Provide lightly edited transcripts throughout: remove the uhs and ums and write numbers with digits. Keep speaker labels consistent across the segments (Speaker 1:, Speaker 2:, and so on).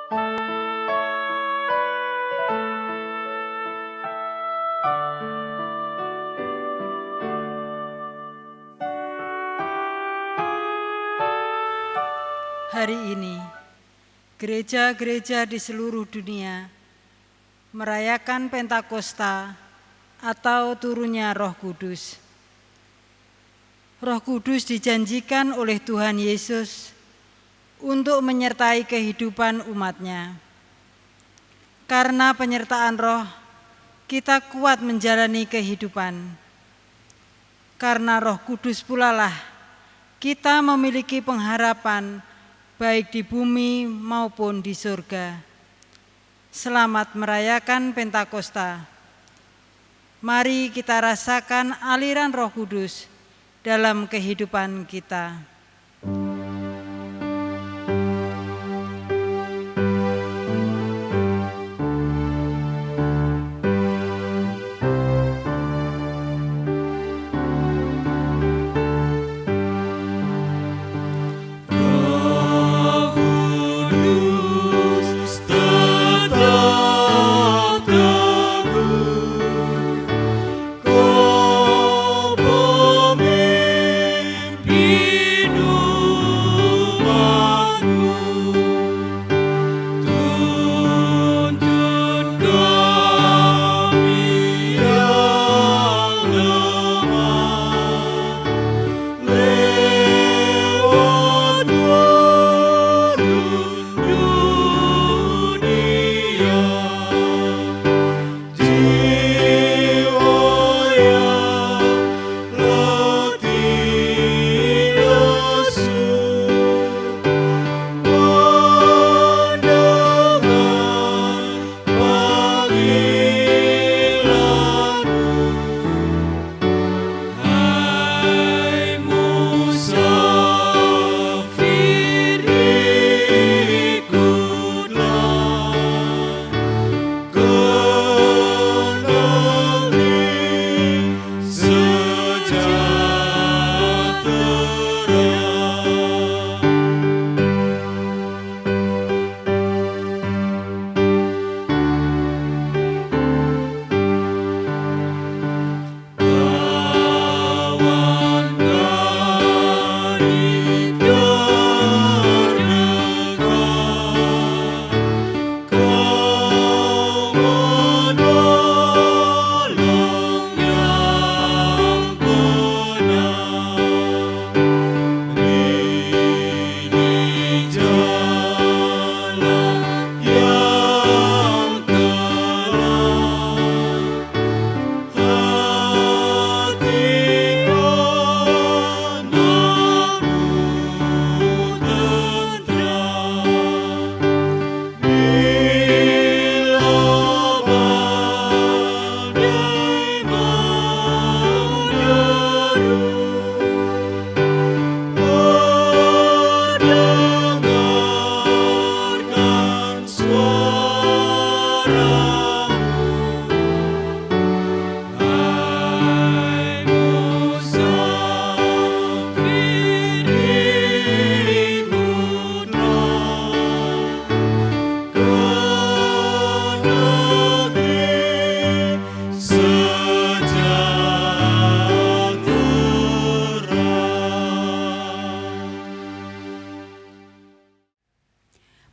Speaker 1: Hari ini, gereja-gereja di seluruh dunia merayakan Pentakosta atau turunnya Roh Kudus. Roh Kudus dijanjikan oleh Tuhan Yesus untuk menyertai kehidupan umat-Nya. Karena penyertaan Roh, kita kuat menjalani kehidupan. Karena Roh Kudus pula lah kita memiliki pengharapan baik di bumi maupun di surga. Selamat merayakan Pentakosta. Mari kita rasakan aliran Roh Kudus dalam kehidupan kita.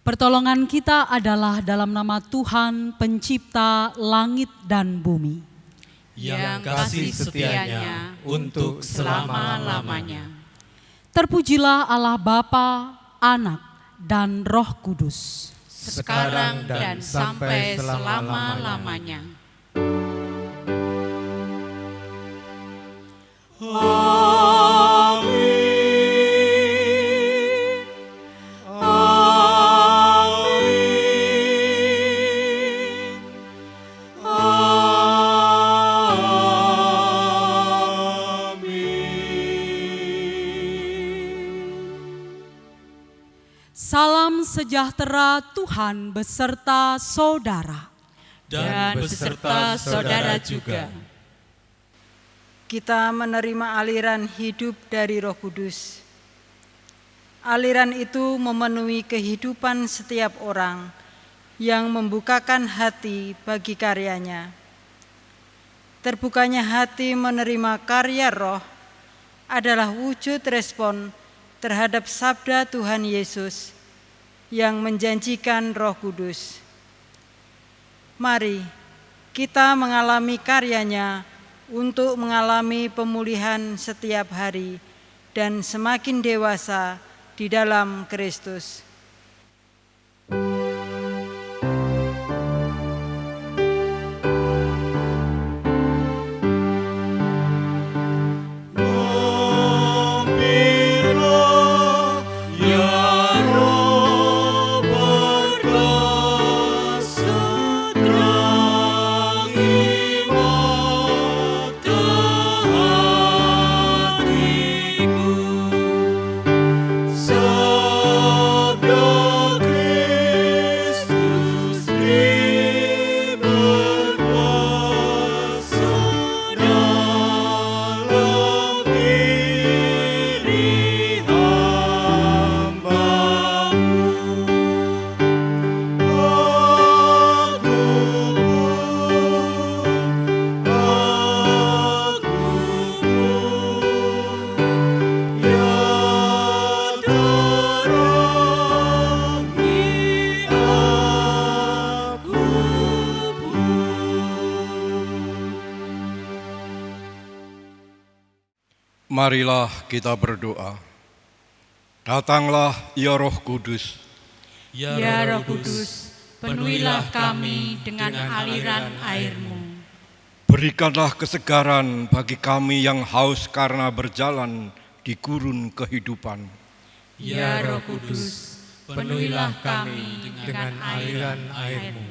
Speaker 2: Pertolongan kita adalah dalam nama Tuhan pencipta langit dan bumi,
Speaker 3: yang kasih setianya untuk selama-lamanya.
Speaker 2: Terpujilah Allah Bapa, Anak, dan Roh Kudus,
Speaker 3: sekarang dan sampai selama-lamanya.
Speaker 2: Salam sejahtera Tuhan beserta saudara.
Speaker 3: Dan beserta saudara juga.
Speaker 1: Kita menerima aliran hidup dari Roh Kudus. Aliran itu memenuhi kehidupan setiap orang yang membukakan hati bagi karyanya. Terbukanya hati menerima karya Roh adalah wujud respon terhadap sabda Tuhan Yesus yang menjanjikan Roh Kudus. Mari kita mengalami karyanya untuk mengalami pemulihan setiap hari dan semakin dewasa di dalam Kristus.
Speaker 4: Marilah kita berdoa. Datanglah ya Roh Kudus.
Speaker 3: Ya Roh Kudus, penuhilah kami dengan aliran air-Mu.
Speaker 4: Berikanlah kesegaran bagi kami yang haus karena berjalan di gurun kehidupan.
Speaker 3: Ya Roh Kudus, penuhilah kami dengan aliran air-Mu.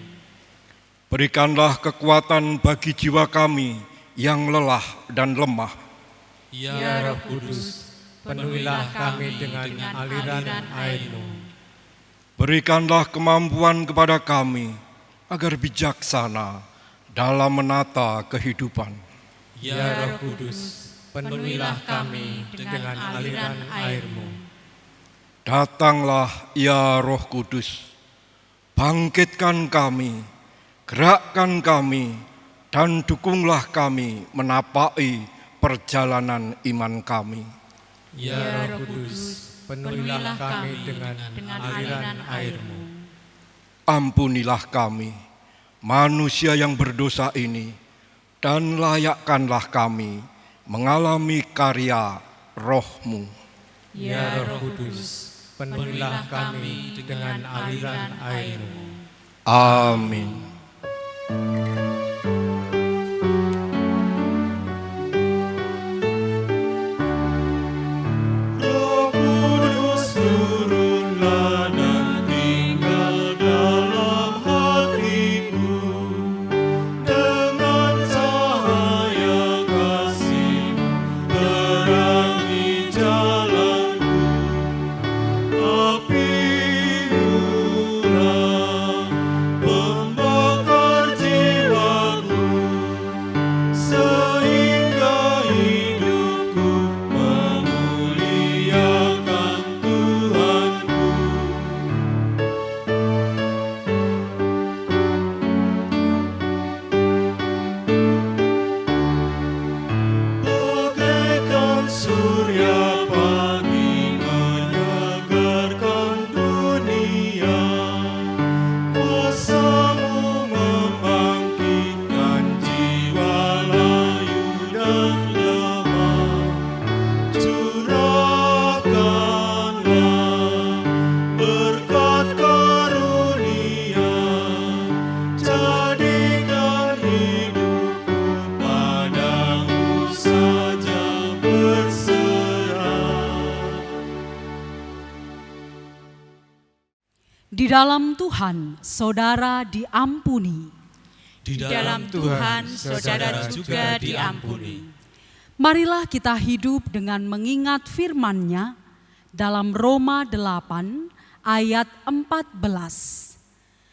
Speaker 4: Berikanlah kekuatan bagi jiwa kami yang lelah dan lemah.
Speaker 3: Ya Roh Kudus, penuhilah kami dengan aliran air-Mu.
Speaker 4: Berikanlah kemampuan kepada kami agar bijaksana dalam menata kehidupan.
Speaker 3: Ya Roh Kudus, penuhilah kami dengan aliran air-Mu.
Speaker 4: Datanglah ya Roh Kudus, bangkitkan kami, gerakkan kami, dan dukunglah kami menapaki perjalanan iman kami.
Speaker 3: Ya Roh Kudus, penuhilah kami dengan aliran air-Mu.
Speaker 4: Ampunilah kami, manusia yang berdosa ini, dan layakkanlah kami mengalami karya Roh-Mu.
Speaker 3: Ya Roh Kudus, penuhilah kami dengan aliran air-Mu.
Speaker 4: Amin.
Speaker 2: Di dalam Tuhan, saudara diampuni.
Speaker 3: Di dalam Tuhan, saudara juga diampuni.
Speaker 2: Marilah kita hidup dengan mengingat firman-Nya dalam Roma 8 ayat 14.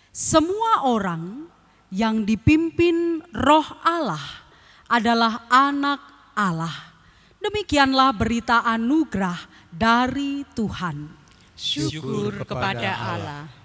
Speaker 2: Semua orang yang dipimpin Roh Allah adalah anak Allah. Demikianlah berita anugerah dari Tuhan.
Speaker 3: Syukur kepada Allah.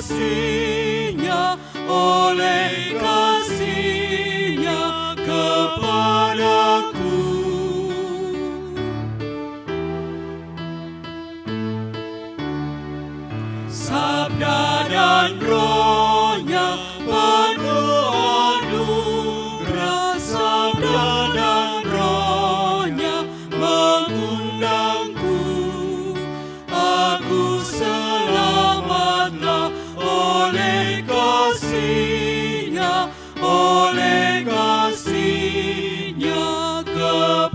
Speaker 3: kasih-Nya, oleh kasih-Nya kepadaku. Sabda dan Roh-Nya penuh anugerah, sabda dan Roh-Nya mengundangku. Aku selamatlah oleh kasih-Nya, oleh kasih-Nya kepadaku.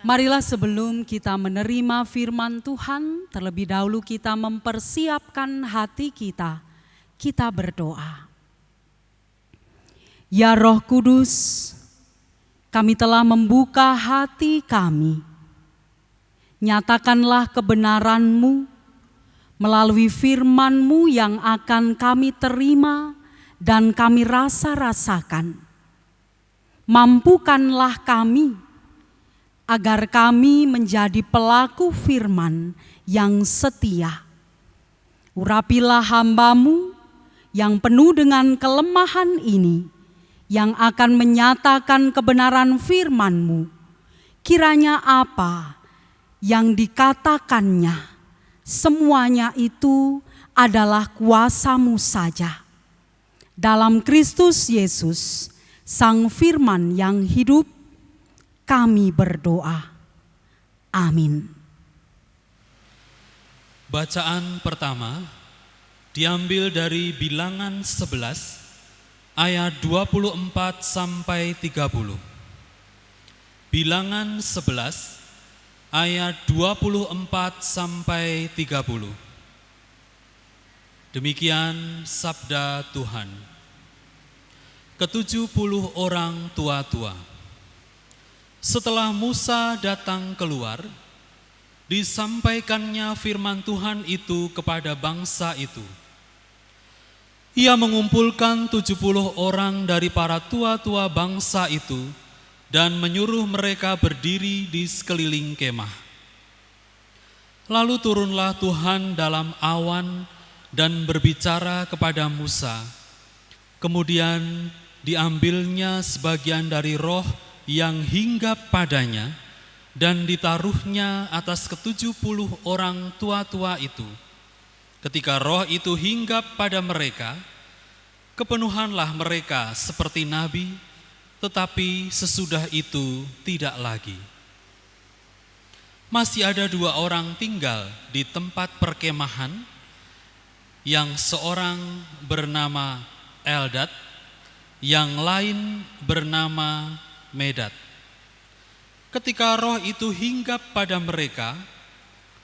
Speaker 2: Marilah sebelum kita menerima firman Tuhan, terlebih dahulu kita mempersiapkan hati kita berdoa. Ya Roh Kudus, kami telah membuka hati kami. Nyatakanlah kebenaran-Mu melalui firman-Mu yang akan kami terima dan kami rasakan. Mampukanlah kami agar kami menjadi pelaku firman yang setia. Urapilah hamba-Mu yang penuh dengan kelemahan ini, yang akan menyatakan kebenaran firman-Mu. Kiranya apa yang dikatakannya, semuanya itu adalah kuasa-Mu saja. Dalam Kristus Yesus, Sang Firman yang hidup, kami berdoa. Amin.
Speaker 5: Bacaan pertama diambil dari Bilangan 11 ayat 24 sampai 30. Bilangan 11 ayat 24 sampai 30. Demikian sabda Tuhan. Ke-70 orang tua-tua. Setelah Musa datang keluar, disampaikannya firman Tuhan itu kepada bangsa itu. Ia mengumpulkan 70 orang dari para tua-tua bangsa itu dan menyuruh mereka berdiri di sekeliling kemah. Lalu turunlah Tuhan dalam awan dan berbicara kepada Musa. Kemudian diambilnya sebagian dari roh yang hinggap padanya dan ditaruhnya atas ke-70 orang tua-tua itu. Ketika roh itu hinggap pada mereka, kepenuhanlah mereka seperti nabi, tetapi sesudah itu tidak lagi. Masih ada 2 orang tinggal di tempat perkemahan, yang seorang bernama Eldad, yang lain bernama Medad. Ketika roh itu hinggap pada mereka,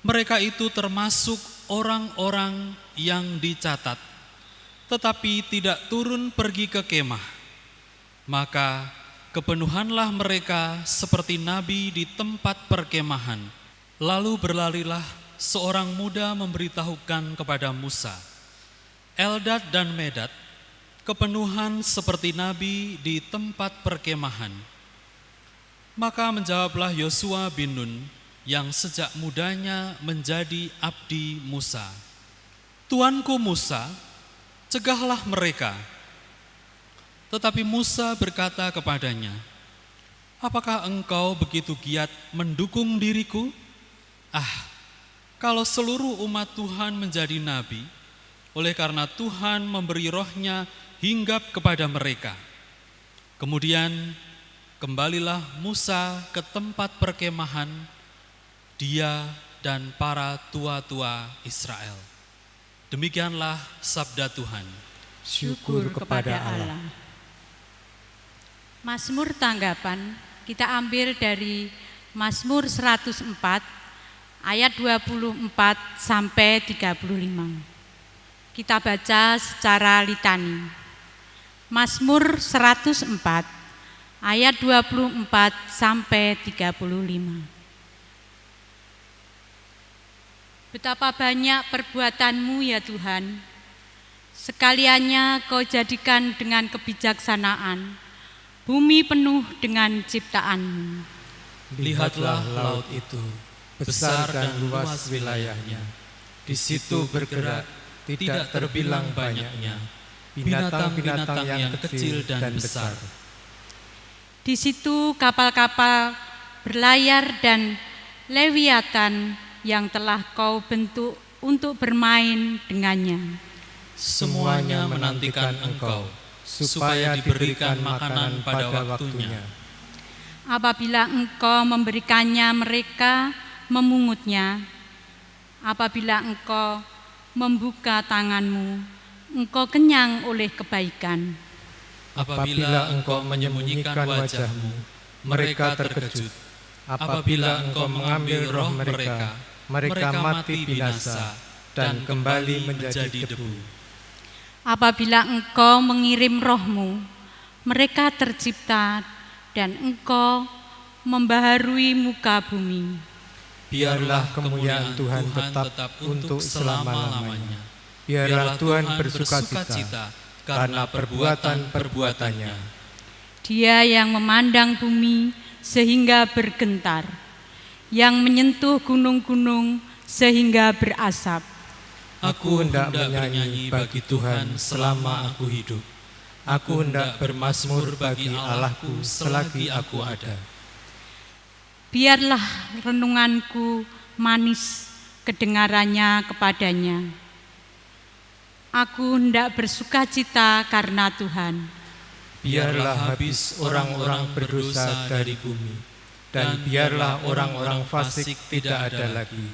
Speaker 5: mereka itu termasuk orang-orang yang dicatat, tetapi tidak turun pergi ke kemah. Maka kepenuhanlah mereka seperti nabi di tempat perkemahan. Lalu berlarilah seorang muda memberitahukan kepada Musa, Eldad dan Medad, kepenuhan seperti nabi di tempat perkemahan. Maka menjawablah Yosua bin Nun yang sejak mudanya menjadi abdi Musa, Tuanku Musa, cegahlah mereka. Tetapi Musa berkata kepadanya, apakah engkau begitu giat mendukung diriku? Kalau seluruh umat Tuhan menjadi nabi, oleh karena Tuhan memberi rohnya hinggap kepada mereka. Kemudian kembalilah Musa ke tempat perkemahan, dia dan para tua-tua Israel. Demikianlah sabda Tuhan.
Speaker 3: Syukur kepada Allah.
Speaker 6: Mazmur tanggapan kita ambil dari Mazmur 104 ayat 24 sampai 35. Kita baca secara litani. Mazmur 104 ayat 24 sampai 35. Betapa banyak perbuatan-Mu ya Tuhan, sekaliannya Kau jadikan dengan kebijaksanaan, bumi penuh dengan ciptaan-Mu.
Speaker 3: Lihatlah laut itu, besar dan luas wilayahnya. Di situ bergerak, tidak terbilang banyaknya, binatang-binatang yang kecil dan besar.
Speaker 6: Di situ kapal-kapal berlayar dan lewiatan yang telah kau bentuk untuk bermain dengannya.
Speaker 5: Semuanya menantikan Engkau, supaya diberikan makanan pada waktunya.
Speaker 6: Apabila Engkau memberikannya, mereka memungutnya. Apabila Engkau membuka tanganmu, Engkau kenyang oleh kebaikan.
Speaker 3: Apabila Engkau menyembunyikan wajah-Mu, mereka terkejut. Apabila Engkau mengambil roh mereka, mereka mati binasa dan kembali menjadi debu.
Speaker 6: Apabila Engkau mengirim roh-Mu, mereka tercipta dan Engkau membaharui muka bumi.
Speaker 3: Biarlah kemuliaan Tuhan tetap untuk selama-lamanya. Biarlah Tuhan bersukacita karena perbuatan-perbuatannya.
Speaker 6: Dia yang memandang bumi sehingga bergentar, yang menyentuh gunung-gunung sehingga berasap.
Speaker 3: Aku hendak bernyanyi bagi Tuhan selama aku hidup. Aku hendak bermazmur bagi Allahku selagi aku ada.
Speaker 6: Biarlah renunganku manis kedengarannya kepadanya. Aku hendak bersukacita karena Tuhan.
Speaker 3: Biarlah habis orang-orang berdosa dari bumi, dan biarlah orang-orang fasik tidak ada lagi.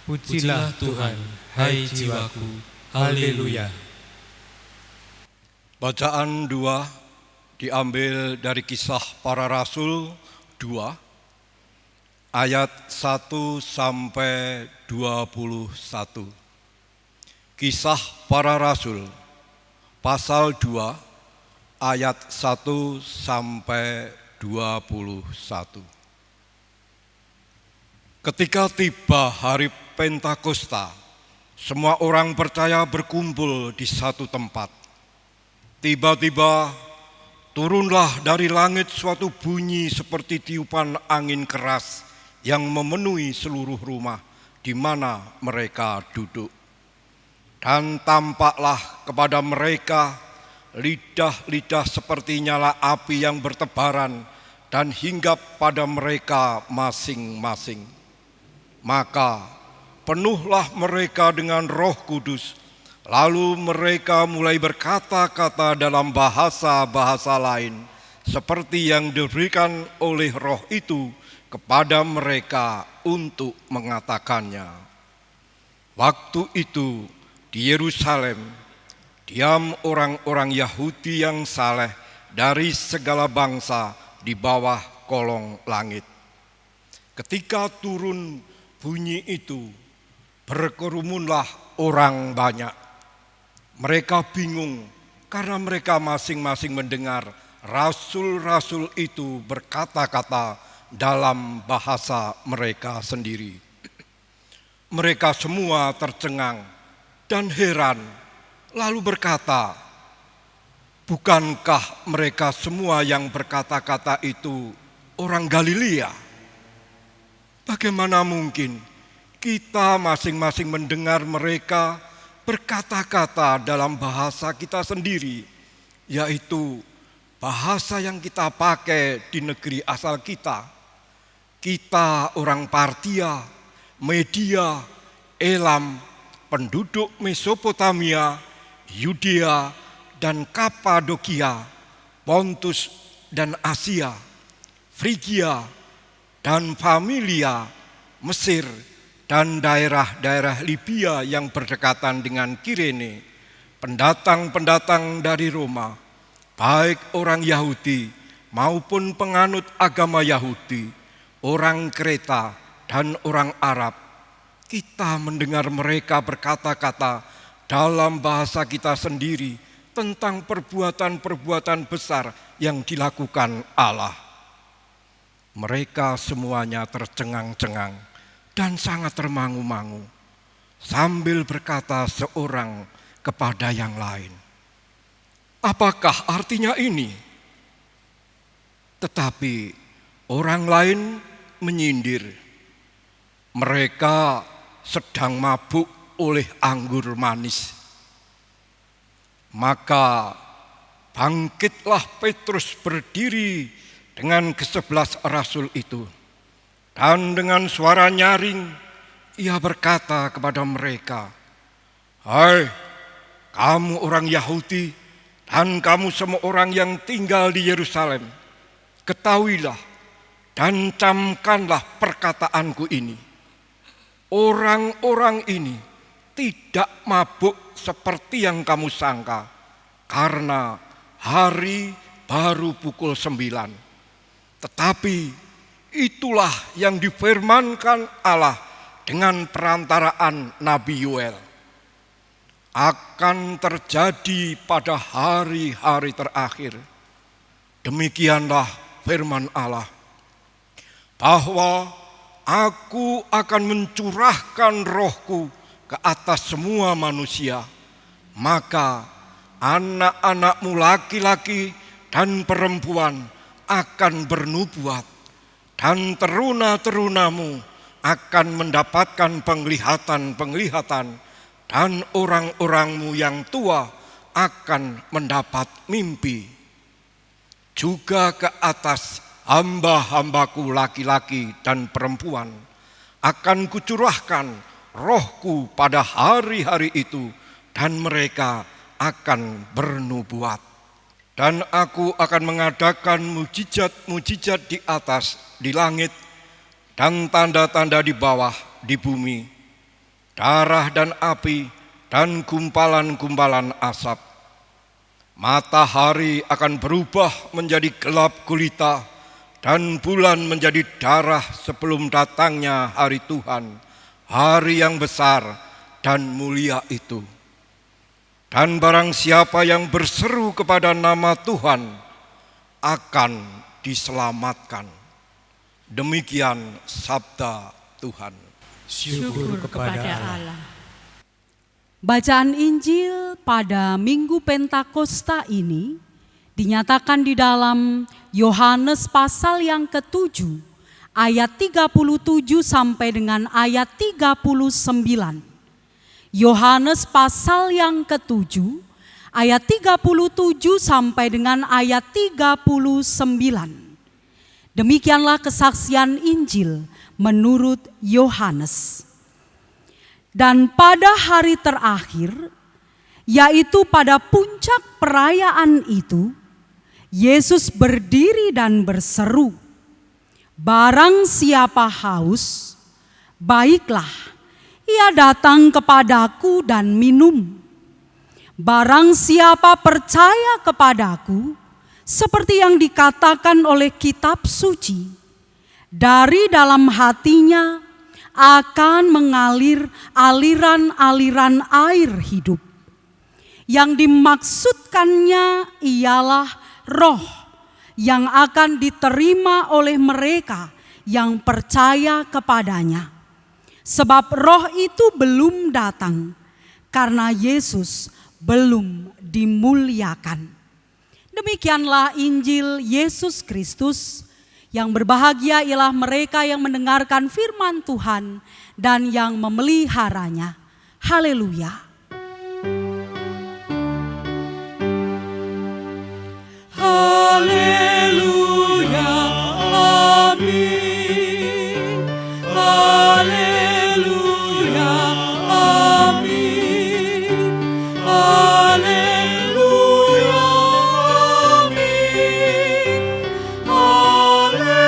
Speaker 3: Pujilah Tuhan, hai jiwaku. Haleluya.
Speaker 4: Bacaan 2 diambil dari Kisah Para Rasul 2 ayat 1 sampai 21. Kisah Para Rasul pasal 2 ayat 1 sampai 21. Ketika tiba hari Pentakosta, semua orang percaya berkumpul di satu tempat. Tiba-tiba turunlah dari langit suatu bunyi seperti tiupan angin keras yang memenuhi seluruh rumah di mana mereka duduk. Dan tampaklah kepada mereka lidah-lidah seperti nyala api yang bertebaran dan hinggap pada mereka masing-masing. Maka penuhlah mereka dengan Roh Kudus, lalu mereka mulai berkata-kata dalam bahasa-bahasa lain, seperti yang diberikan oleh Roh itu kepada mereka untuk mengatakannya. Waktu itu di Yerusalem diam orang-orang Yahudi yang saleh dari segala bangsa di bawah kolong langit. Ketika turun bunyi itu, berkerumunlah orang banyak. Mereka bingung karena mereka masing-masing mendengar rasul-rasul itu berkata-kata dalam bahasa mereka sendiri. Mereka semua tercengang dan heran, lalu berkata, bukankah mereka semua yang berkata-kata itu orang Galilea? Bagaimana mungkin kita masing-masing mendengar mereka berkata-kata dalam bahasa kita sendiri, yaitu bahasa yang kita pakai di negeri asal kita. Kita orang Partia, Media, Elam, penduduk Mesopotamia, Yudea, dan Kapadokia, Pontus dan Asia, Frigia, dan Familia, Mesir, dan daerah-daerah Libya yang berdekatan dengan Kirene, pendatang-pendatang dari Roma, baik orang Yahudi maupun penganut agama Yahudi, orang Kreta dan orang Arab. Kita mendengar mereka berkata-kata dalam bahasa kita sendiri tentang perbuatan-perbuatan besar yang dilakukan Allah. Mereka semuanya tercengang-cengang dan sangat termangu-mangu sambil berkata seorang kepada yang lain, apakah artinya ini? Tetapi orang lain menyindir, mereka sedang mabuk oleh anggur manis. Maka bangkitlah Petrus berdiri dengan ke-11 rasul itu, dan dengan suara nyaring ia berkata kepada mereka, "Hai, kamu orang Yahudi dan kamu semua orang yang tinggal di Yerusalem, ketahuilah dan camkanlah perkataanku ini. Orang-orang ini tidak mabuk seperti yang kamu sangka, karena hari baru pukul 9. Tetapi itulah yang difirmankan Allah dengan perantaraan Nabi Yoel. Akan terjadi pada hari-hari terakhir. Demikianlah firman Allah, bahwa Aku akan mencurahkan rohku ke atas semua manusia. Maka anak-anakmu laki-laki dan perempuan akan bernubuat, dan teruna-terunamu akan mendapatkan penglihatan-penglihatan, dan orang-orangmu yang tua akan mendapat mimpi. Juga ke atas hamba-hambaku laki-laki dan perempuan akan kucurahkan rohku pada hari-hari itu, dan mereka akan bernubuat. Dan aku akan mengadakan mujizat-mujizat di atas, di langit, dan tanda-tanda di bawah, di bumi, darah dan api, dan gumpalan-gumpalan asap. Matahari akan berubah menjadi gelap gulita, dan bulan menjadi darah sebelum datangnya hari Tuhan, hari yang besar dan mulia itu. Dan barang siapa yang berseru kepada nama Tuhan akan diselamatkan. Demikian sabda Tuhan.
Speaker 6: Syukur kepada Allah.
Speaker 2: Bacaan Injil pada Minggu Pentakosta ini dinyatakan di dalam Yohanes pasal yang ke-7 ayat 37 sampai dengan ayat 39. Yohanes pasal yang ke-7 ayat 37 sampai dengan ayat 39. Demikianlah kesaksian Injil menurut Yohanes. Dan pada hari terakhir, yaitu pada puncak perayaan itu, Yesus berdiri dan berseru, "Barang siapa haus, baiklah, ia datang kepadaku dan minum. Barang siapa percaya kepadaku, seperti yang dikatakan oleh kitab suci, dari dalam hatinya akan mengalir aliran-aliran air hidup." Yang dimaksudkannya ialah roh yang akan diterima oleh mereka yang percaya kepadanya. Sebab roh itu belum datang karena Yesus belum dimuliakan. Demikianlah Injil Yesus Kristus. Yang berbahagia ialah mereka yang mendengarkan firman Tuhan dan yang memeliharanya. Haleluya. Haleluya, amin. Haleluya, amin. Haleluya, amin. Haleluya,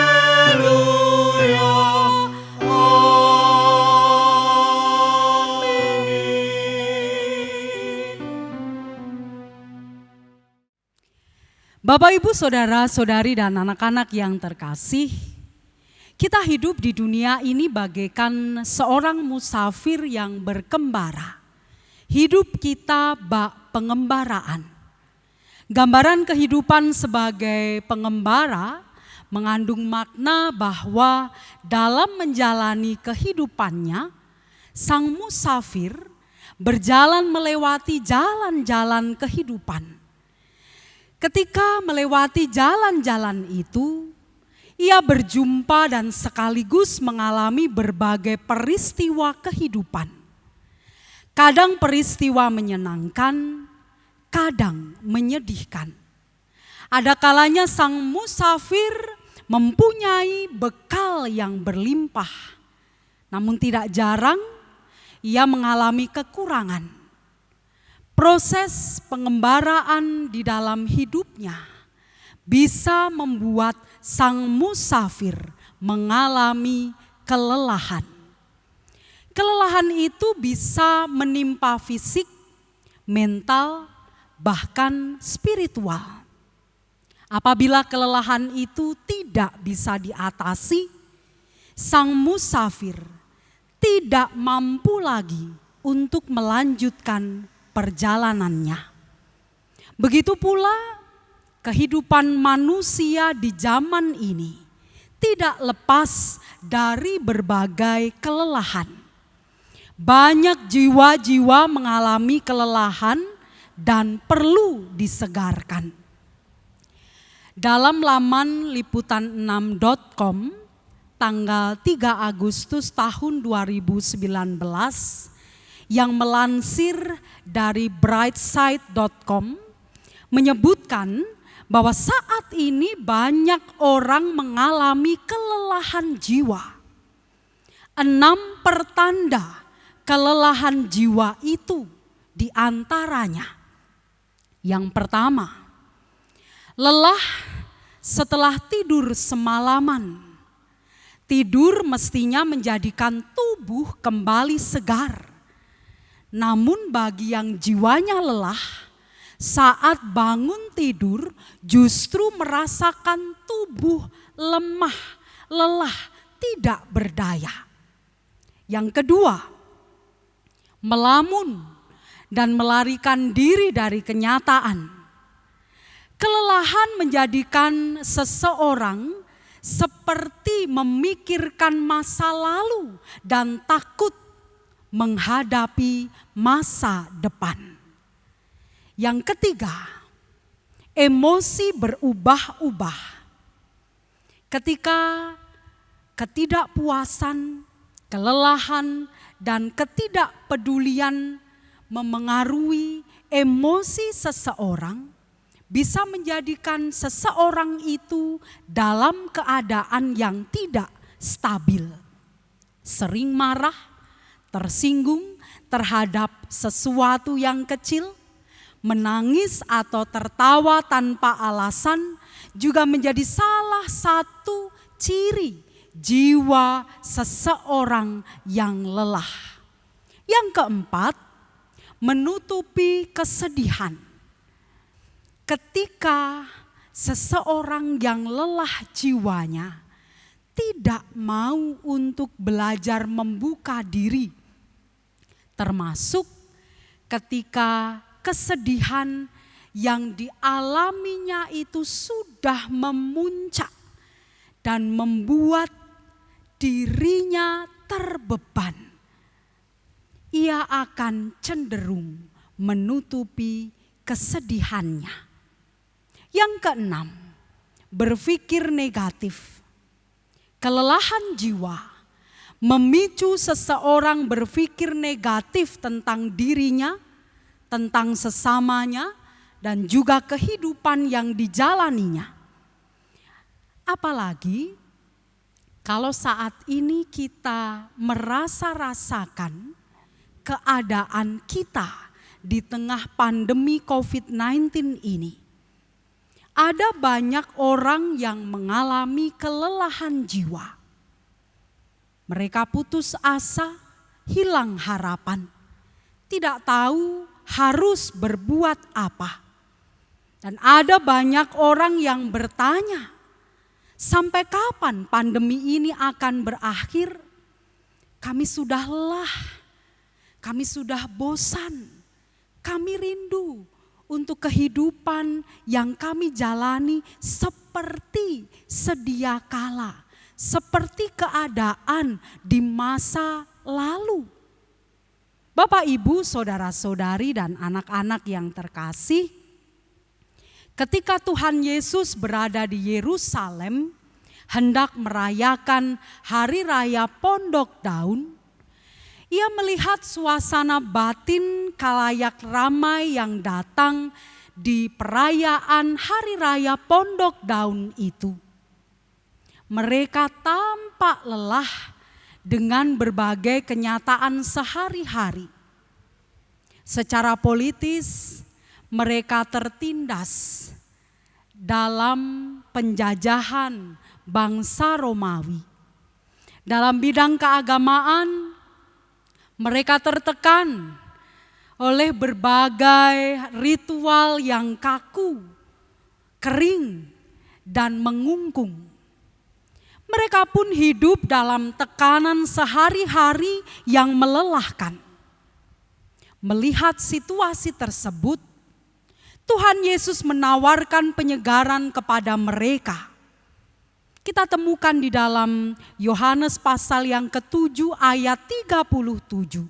Speaker 2: Bapak, Ibu, Saudara-saudari dan anak-anak yang terkasih, kita hidup di dunia ini bagaikan seorang musafir yang berkembara. Hidup kita bak pengembaraan. Gambaran kehidupan sebagai pengembara mengandung makna bahwa dalam menjalani kehidupannya, sang musafir berjalan melewati jalan-jalan kehidupan. Ketika melewati jalan-jalan itu, ia berjumpa dan sekaligus mengalami berbagai peristiwa kehidupan. Kadang peristiwa menyenangkan, kadang menyedihkan. Ada kalanya sang musafir mempunyai bekal yang berlimpah, namun tidak jarang ia mengalami kekurangan. Proses pengembaraan di dalam hidupnya bisa membuat sang musafir mengalami kelelahan. Kelelahan itu bisa menimpa fisik, mental, bahkan spiritual. Apabila kelelahan itu tidak bisa diatasi, sang musafir tidak mampu lagi untuk melanjutkan perjalanannya. Begitu pula kehidupan manusia di zaman ini tidak lepas dari berbagai kelelahan. Banyak jiwa-jiwa mengalami kelelahan dan perlu disegarkan. Dalam laman liputan6.com tanggal 3 Agustus tahun 2019 yang melansir dari brightside.com menyebutkan bahwa saat ini banyak orang mengalami kelelahan jiwa. 6 pertanda kelelahan jiwa itu diantaranya. Yang pertama, lelah setelah tidur semalaman. Tidur mestinya menjadikan tubuh kembali segar. Namun bagi yang jiwanya lelah, saat bangun tidur justru merasakan tubuh lemah, lelah, tidak berdaya. Yang kedua, melamun dan melarikan diri dari kenyataan. Kelelahan menjadikan seseorang seperti memikirkan masa lalu dan takut menghadapi masa depan. Yang ketiga, emosi berubah-ubah. Ketika ketidakpuasan, kelelahan, dan ketidakpedulian memengaruhi emosi seseorang, bisa menjadikan seseorang itu dalam keadaan yang tidak stabil. Sering marah, tersinggung terhadap sesuatu yang kecil, menangis atau tertawa tanpa alasan juga menjadi salah satu ciri jiwa seseorang yang lelah. Yang keempat, menutupi kesedihan. Ketika seseorang yang lelah jiwanya tidak mau untuk belajar membuka diri, termasuk ketika kesedihan yang dialaminya itu sudah memuncak dan membuat dirinya terbeban, ia akan cenderung menutupi kesedihannya. Yang keenam, berpikir negatif. Kelelahan jiwa memicu seseorang berpikir negatif tentang dirinya, tentang sesamanya, dan juga kehidupan yang dijalaninya. Apalagi kalau saat ini kita rasakan keadaan kita di tengah pandemi COVID-19 ini. Ada banyak orang yang mengalami kelelahan jiwa. Mereka putus asa, hilang harapan, tidak tahu harus berbuat apa. Dan ada banyak orang yang bertanya, sampai kapan pandemi ini akan berakhir? Kami sudah lelah, kami sudah bosan, kami rindu untuk kehidupan yang kami jalani seperti sedia kala, seperti keadaan di masa lalu. Bapak, Ibu, saudara-saudari, dan anak-anak yang terkasih, ketika Tuhan Yesus berada di Yerusalem, hendak merayakan hari raya Pondok Daun, ia melihat suasana batin khalayak ramai yang datang di perayaan hari raya Pondok Daun itu. Mereka tampak lelah dengan berbagai kenyataan sehari-hari. Secara politis, mereka tertindas dalam penjajahan bangsa Romawi. Dalam bidang keagamaan, mereka tertekan oleh berbagai ritual yang kaku, kering, dan mengungkung. Mereka pun hidup dalam tekanan sehari-hari yang melelahkan. Melihat situasi tersebut, Tuhan Yesus menawarkan penyegaran kepada mereka. Kita temukan di dalam Yohanes pasal yang ke-7 ayat 37.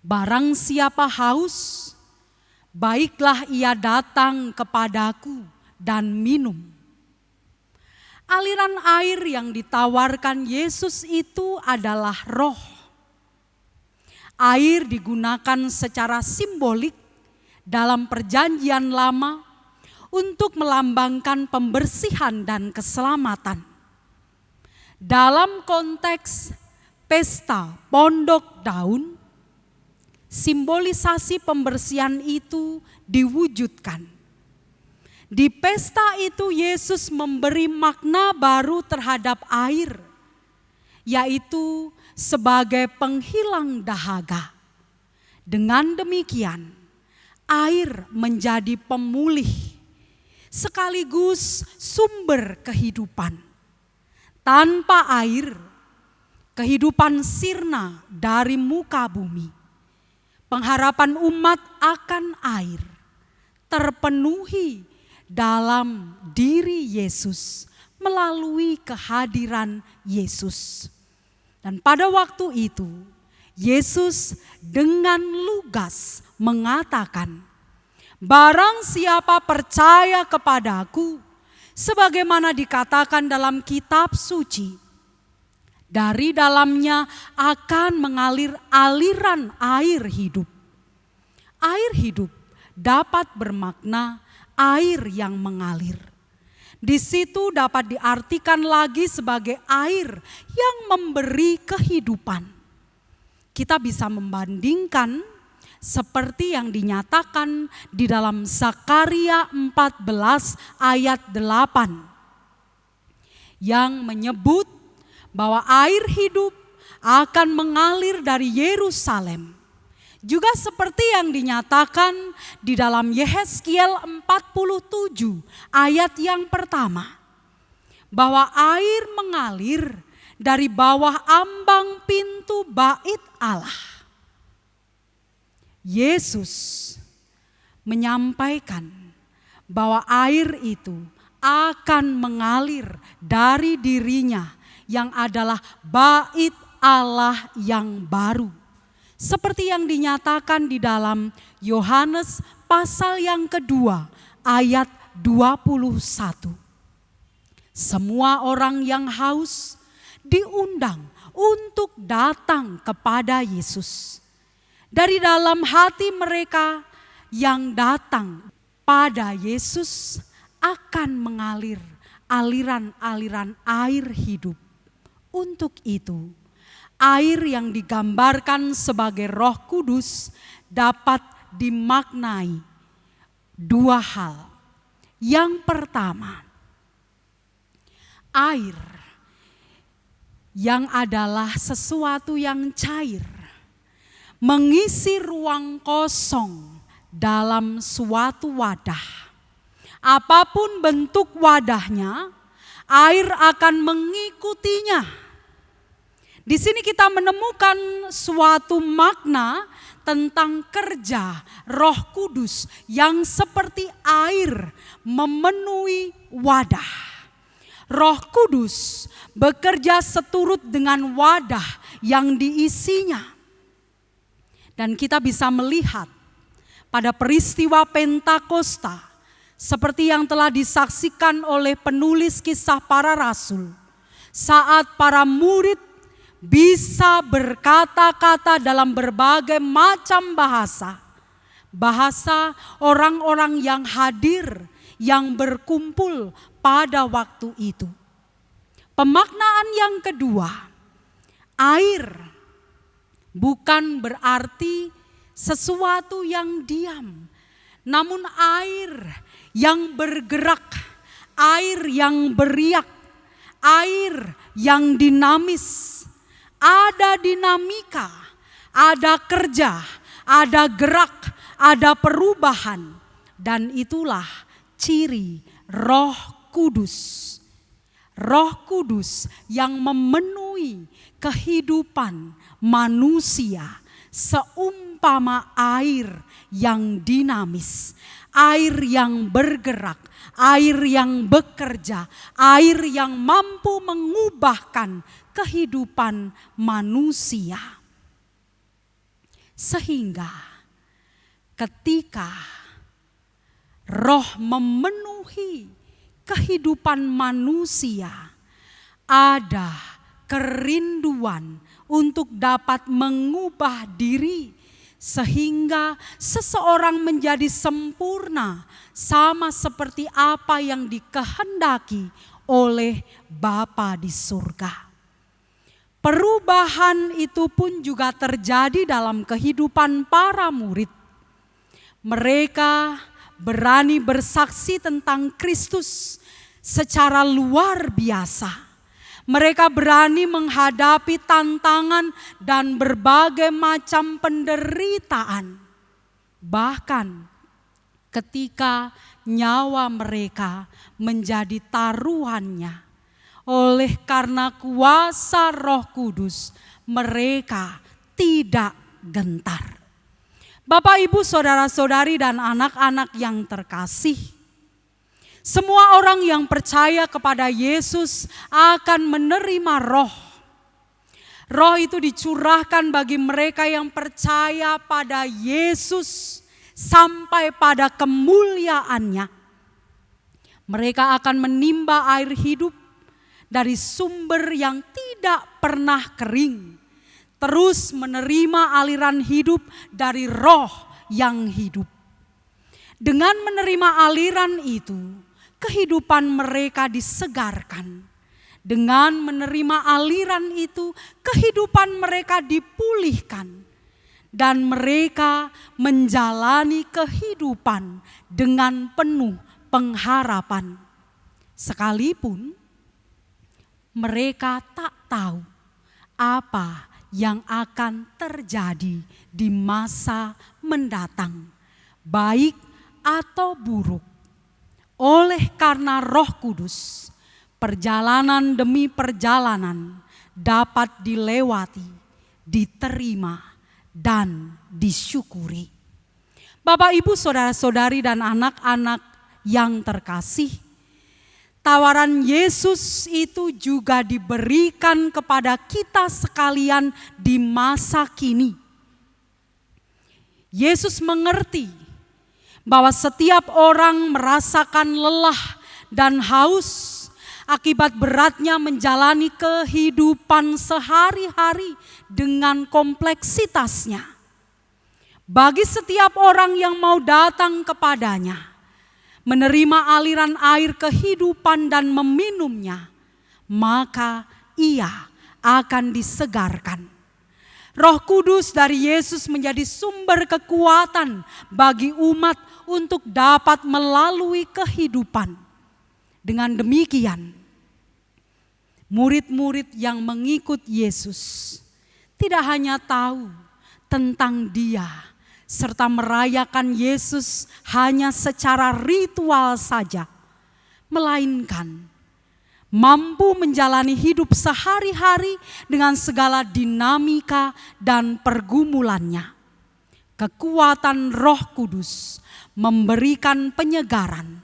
Speaker 2: Barang siapa haus, baiklah ia datang kepadaku dan minum. Aliran air yang ditawarkan Yesus itu adalah roh. Air digunakan secara simbolik dalam perjanjian lama untuk melambangkan pembersihan dan keselamatan. Dalam konteks pesta Pondok Daun, simbolisasi pembersihan itu diwujudkan. Di pesta itu Yesus memberi makna baru terhadap air, yaitu sebagai penghilang dahaga. Dengan demikian, air menjadi pemulih, sekaligus sumber kehidupan. Tanpa air, kehidupan sirna dari muka bumi. Pengharapan umat akan air terpenuhi dalam diri Yesus melalui kehadiran Yesus. Dan pada waktu itu, Yesus dengan lugas mengatakan, barang siapa percaya kepadaku, sebagaimana dikatakan dalam kitab suci, dari dalamnya akan mengalir aliran air hidup. Air hidup dapat bermakna air yang mengalir. Di situ dapat diartikan lagi sebagai air yang memberi kehidupan. Kita bisa membandingkan seperti yang dinyatakan di dalam Zakaria 14 ayat 8 yang menyebut bahwa air hidup akan mengalir dari Yerusalem. Juga seperti yang dinyatakan di dalam Yehezkiel 47 ayat yang pertama, bahwa air mengalir dari bawah ambang pintu bait Allah. Yesus menyampaikan bahwa air itu akan mengalir dari dirinya yang adalah bait Allah yang baru. Seperti yang dinyatakan di dalam Yohanes pasal yang kedua ayat 21. Semua orang yang haus diundang untuk datang kepada Yesus. Dari dalam hati mereka yang datang pada Yesus akan mengalir aliran-aliran air hidup. Untuk itu, air yang digambarkan sebagai Roh Kudus dapat dimaknai dua hal. Yang pertama, air yang adalah sesuatu yang cair, mengisi ruang kosong dalam suatu wadah. Apapun bentuk wadahnya, air akan mengikutinya. Di sini kita menemukan suatu makna tentang kerja Roh Kudus yang seperti air memenuhi wadah. Roh Kudus bekerja seturut dengan wadah yang diisinya. Dan kita bisa melihat pada peristiwa Pentakosta, seperti yang telah disaksikan oleh penulis Kisah Para Rasul, saat para murid bisa berkata-kata dalam berbagai macam bahasa. Bahasa orang-orang yang hadir, yang berkumpul pada waktu itu. Pemaknaan yang kedua, air bukan berarti sesuatu yang diam, namun air yang bergerak, air yang beriak, air yang dinamis. Ada dinamika, ada kerja, ada gerak, ada perubahan. Dan itulah ciri Roh Kudus. Roh Kudus yang memenuhi kehidupan manusia seumpama air yang dinamis, air yang bergerak, air yang bekerja, air yang mampu mengubahkan kehidupan manusia. Sehingga ketika Roh memenuhi kehidupan manusia, ada kerinduan untuk dapat mengubah diri sehingga seseorang menjadi sempurna sama seperti apa yang dikehendaki oleh Bapa di surga. Perubahan itu pun juga terjadi dalam kehidupan para murid. Mereka berani bersaksi tentang Kristus secara luar biasa. Mereka berani menghadapi tantangan dan berbagai macam penderitaan. Bahkan ketika nyawa mereka menjadi taruhannya, oleh karena kuasa Roh Kudus, mereka tidak gentar. Bapak, Ibu, saudara-saudari dan anak-anak yang terkasih, semua orang yang percaya kepada Yesus akan menerima Roh. Roh itu dicurahkan bagi mereka yang percaya pada Yesus sampai pada kemuliaannya. Mereka akan menimba air hidup dari sumber yang tidak pernah kering, terus menerima aliran hidup dari Roh yang hidup. Dengan menerima aliran itu, kehidupan mereka disegarkan. Dengan menerima aliran itu, kehidupan mereka dipulihkan. Dan mereka menjalani kehidupan dengan penuh pengharapan. Sekalipun mereka tak tahu apa yang akan terjadi di masa mendatang, baik atau buruk. Oleh karena Roh Kudus, perjalanan demi perjalanan dapat dilewati, diterima, dan disyukuri. Bapak, Ibu, saudara-saudari dan anak-anak yang terkasih, tawaran Yesus itu juga diberikan kepada kita sekalian di masa kini. Yesus mengerti bahwa setiap orang merasakan lelah dan haus akibat beratnya menjalani kehidupan sehari-hari dengan kompleksitasnya. Bagi setiap orang yang mau datang kepadanya, menerima aliran air kehidupan dan meminumnya, maka ia akan disegarkan. Roh Kudus dari Yesus menjadi sumber kekuatan bagi umat untuk dapat melalui kehidupan. Dengan demikian, murid-murid yang mengikut Yesus tidak hanya tahu tentang Dia, serta merayakan Yesus hanya secara ritual saja, melainkan mampu menjalani hidup sehari-hari dengan segala dinamika dan pergumulannya. Kekuatan Roh Kudus memberikan penyegaran,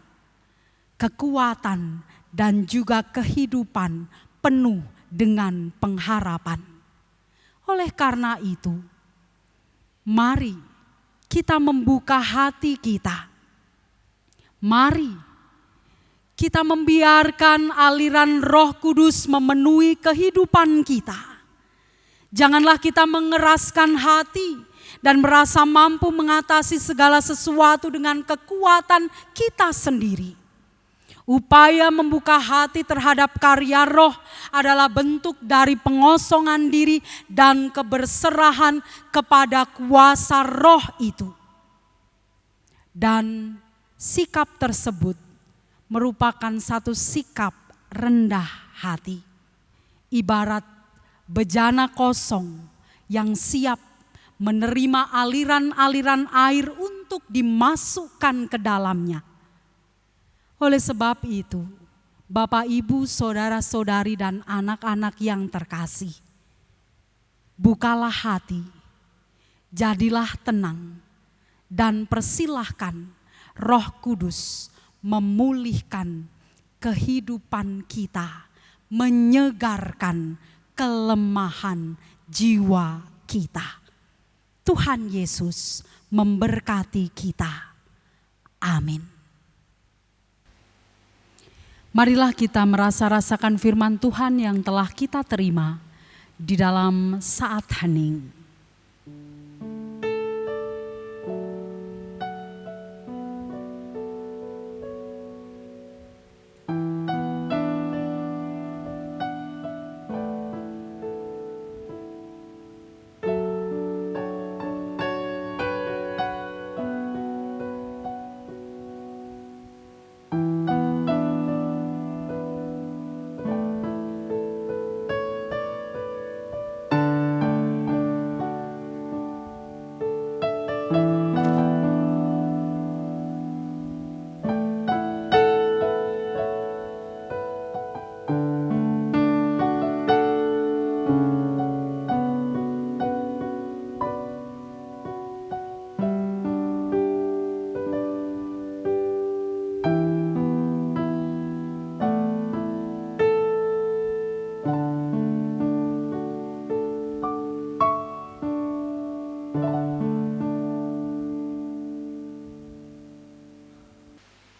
Speaker 2: kekuatan, dan juga kehidupan penuh dengan pengharapan. Oleh karena itu, mari kita membuka hati kita. Mari kita membiarkan aliran Roh Kudus memenuhi kehidupan kita. Janganlah kita mengeraskan hati dan merasa mampu mengatasi segala sesuatu dengan kekuatan kita sendiri. Upaya membuka hati terhadap karya Roh adalah bentuk dari pengosongan diri dan keberserahan kepada kuasa Roh itu. Dan sikap tersebut merupakan satu sikap rendah hati, ibarat bejana kosong yang siap menerima aliran-aliran air untuk dimasukkan ke dalamnya. Oleh sebab itu, Bapak, Ibu, saudara-saudari dan anak-anak yang terkasih, bukalah hati, jadilah tenang, dan persilahkan Roh Kudus memulihkan kehidupan kita, menyegarkan kelemahan jiwa kita. Tuhan Yesus memberkati kita. Amin. Marilah kita merasa-rasakan firman Tuhan yang telah kita terima di dalam saat hening.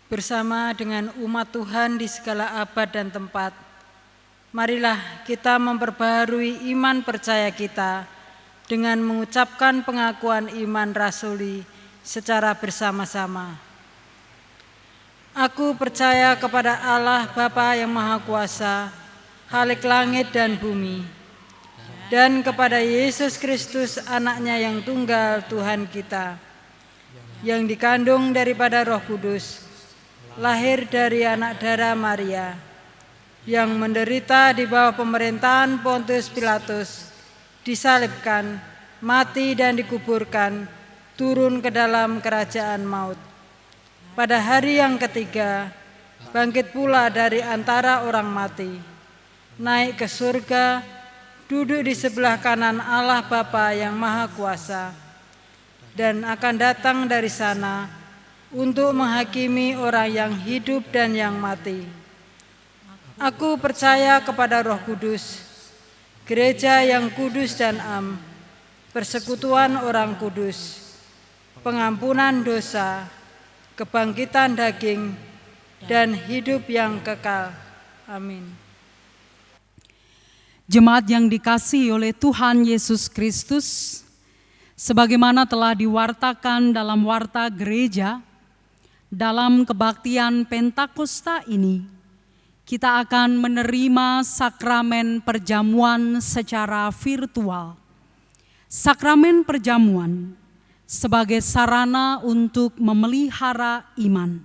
Speaker 1: Bersama dengan umat Tuhan di segala abad dan tempat, marilah kita memperbaharui iman percaya kita dengan mengucapkan pengakuan iman rasuli secara bersama-sama. Aku percaya kepada Allah Bapa yang Maha Kuasa, Khalik langit dan bumi, dan kepada Yesus Kristus anaknya yang tunggal Tuhan kita, yang dikandung daripada Roh Kudus, lahir dari anak darah Maria, yang menderita di bawah pemerintahan Pontius Pilatus, disalibkan, mati dan dikuburkan, turun ke dalam kerajaan maut. Pada hari yang ketiga, bangkit pula dari antara orang mati, naik ke surga, duduk di sebelah kanan Allah Bapa yang Maha Kuasa, dan akan datang dari sana untuk menghakimi orang yang hidup dan yang mati. Aku percaya kepada Roh Kudus, gereja yang kudus dan am, persekutuan orang kudus, pengampunan dosa, kebangkitan daging, dan hidup yang kekal. Amin.
Speaker 2: Jemaat yang dikasihi oleh Tuhan Yesus Kristus, sebagaimana telah diwartakan dalam warta gereja, dalam kebaktian Pentakosta ini, kita akan menerima sakramen perjamuan secara virtual. Sakramen perjamuan sebagai sarana untuk memelihara iman.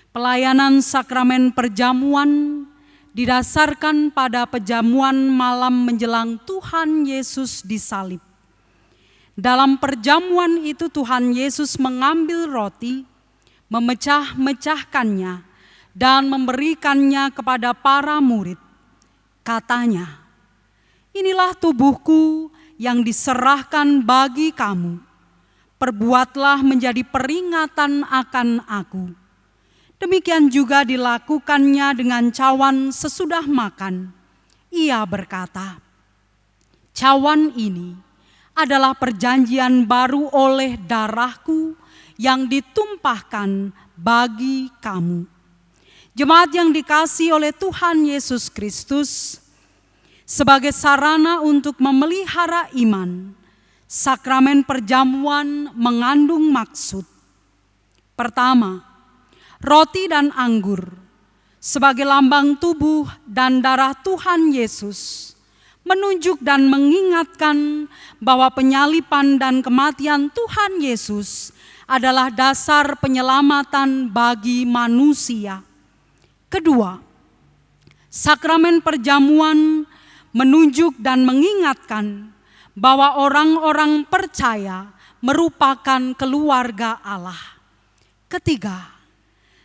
Speaker 2: Pelayanan sakramen perjamuan didasarkan pada perjamuan malam menjelang Tuhan Yesus disalib. Dalam perjamuan itu Tuhan Yesus mengambil roti, memecah-mecahkannya dan memberikannya kepada para murid. Katanya, "Inilah tubuhku yang diserahkan bagi kamu. Perbuatlah menjadi peringatan akan aku." Demikian juga dilakukannya dengan cawan sesudah makan. Ia berkata, "Cawan ini adalah perjanjian baru oleh darahku yang ditumpahkan bagi kamu. Jemaat yang dikasihi oleh Tuhan Yesus Kristus, sebagai sarana untuk memelihara iman, sakramen perjamuan mengandung maksud. Pertama, roti dan anggur sebagai lambang tubuh dan darah Tuhan Yesus menunjuk dan mengingatkan bahwa penyaliban dan kematian Tuhan Yesus adalah dasar penyelamatan bagi manusia. Kedua, sakramen perjamuan menunjuk dan mengingatkan bahwa orang-orang percaya merupakan keluarga Allah. Ketiga,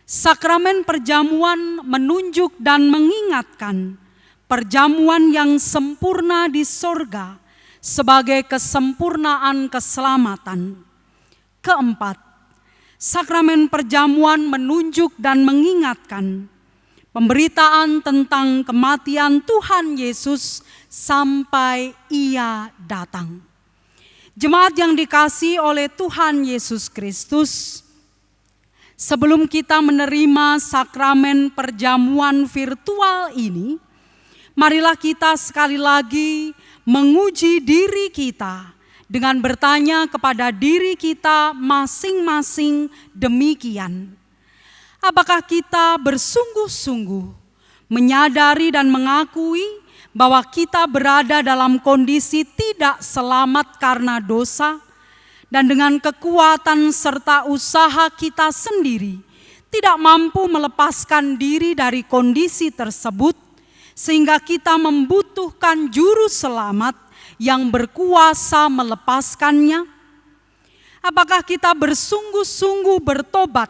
Speaker 2: sakramen perjamuan menunjuk dan mengingatkan perjamuan yang sempurna di sorga sebagai kesempurnaan keselamatan. Keempat, sakramen perjamuan menunjuk dan mengingatkan pemberitaan tentang kematian Tuhan Yesus sampai Ia datang. Jemaat yang dikasihi oleh Tuhan Yesus Kristus, sebelum kita menerima sakramen perjamuan virtual ini, marilah kita sekali lagi menguji diri kita dengan bertanya kepada diri kita masing-masing demikian. Apakah kita bersungguh-sungguh menyadari dan mengakui bahwa kita berada dalam kondisi tidak selamat karena dosa, dan dengan kekuatan serta usaha kita sendiri tidak mampu melepaskan diri dari kondisi tersebut, sehingga kita membutuhkan juru selamat yang berkuasa melepaskannya? Apakah kita bersungguh-sungguh bertobat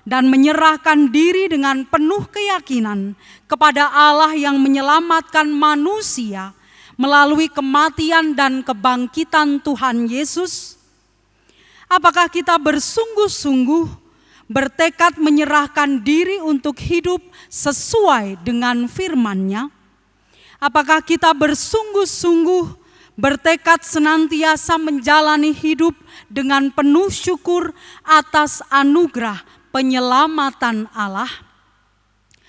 Speaker 2: dan menyerahkan diri dengan penuh keyakinan kepada Allah yang menyelamatkan manusia melalui kematian dan kebangkitan Tuhan Yesus? Apakah kita bersungguh-sungguh bertekad menyerahkan diri untuk hidup sesuai dengan firman-Nya? Apakah kita bersungguh-sungguh bertekad senantiasa menjalani hidup dengan penuh syukur atas anugerah penyelamatan Allah?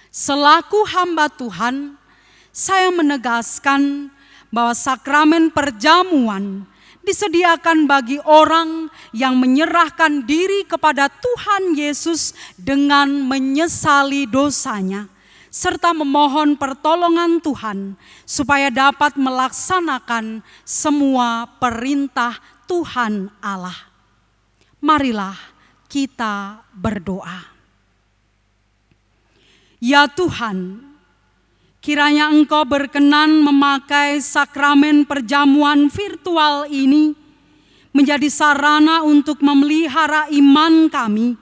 Speaker 2: Selaku hamba Tuhan, saya menegaskan bahwa sakramen perjamuan disediakan bagi orang yang menyerahkan diri kepada Tuhan Yesus dengan menyesali dosanya, serta memohon pertolongan Tuhan supaya dapat melaksanakan semua perintah Tuhan Allah. Marilah kita berdoa. Ya Tuhan, kiranya Engkau berkenan memakai sakramen perjamuan virtual ini menjadi sarana untuk memelihara iman kami,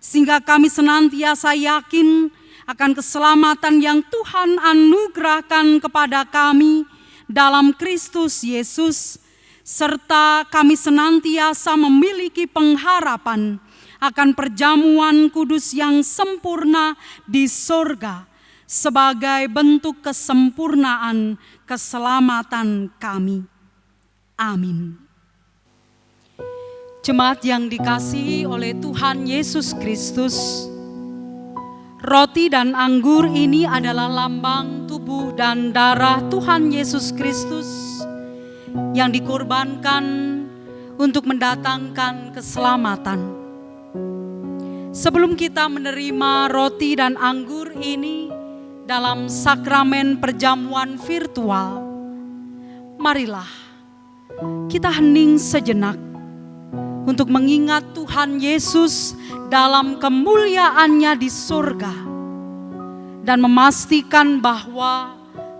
Speaker 2: sehingga kami senantiasa yakin akan keselamatan yang Tuhan anugerahkan kepada kami dalam Kristus Yesus, serta kami senantiasa memiliki pengharapan akan perjamuan kudus yang sempurna di sorga sebagai bentuk kesempurnaan keselamatan kami. Amin. Jemaat yang dikasihi oleh Tuhan Yesus Kristus, roti dan anggur ini adalah lambang tubuh dan darah Tuhan Yesus Kristus yang dikorbankan untuk mendatangkan keselamatan. Sebelum kita menerima roti dan anggur ini dalam sakramen perjamuan virtual, marilah kita hening sejenak untuk mengingat Tuhan Yesus dalam kemuliaannya di surga, dan memastikan bahwa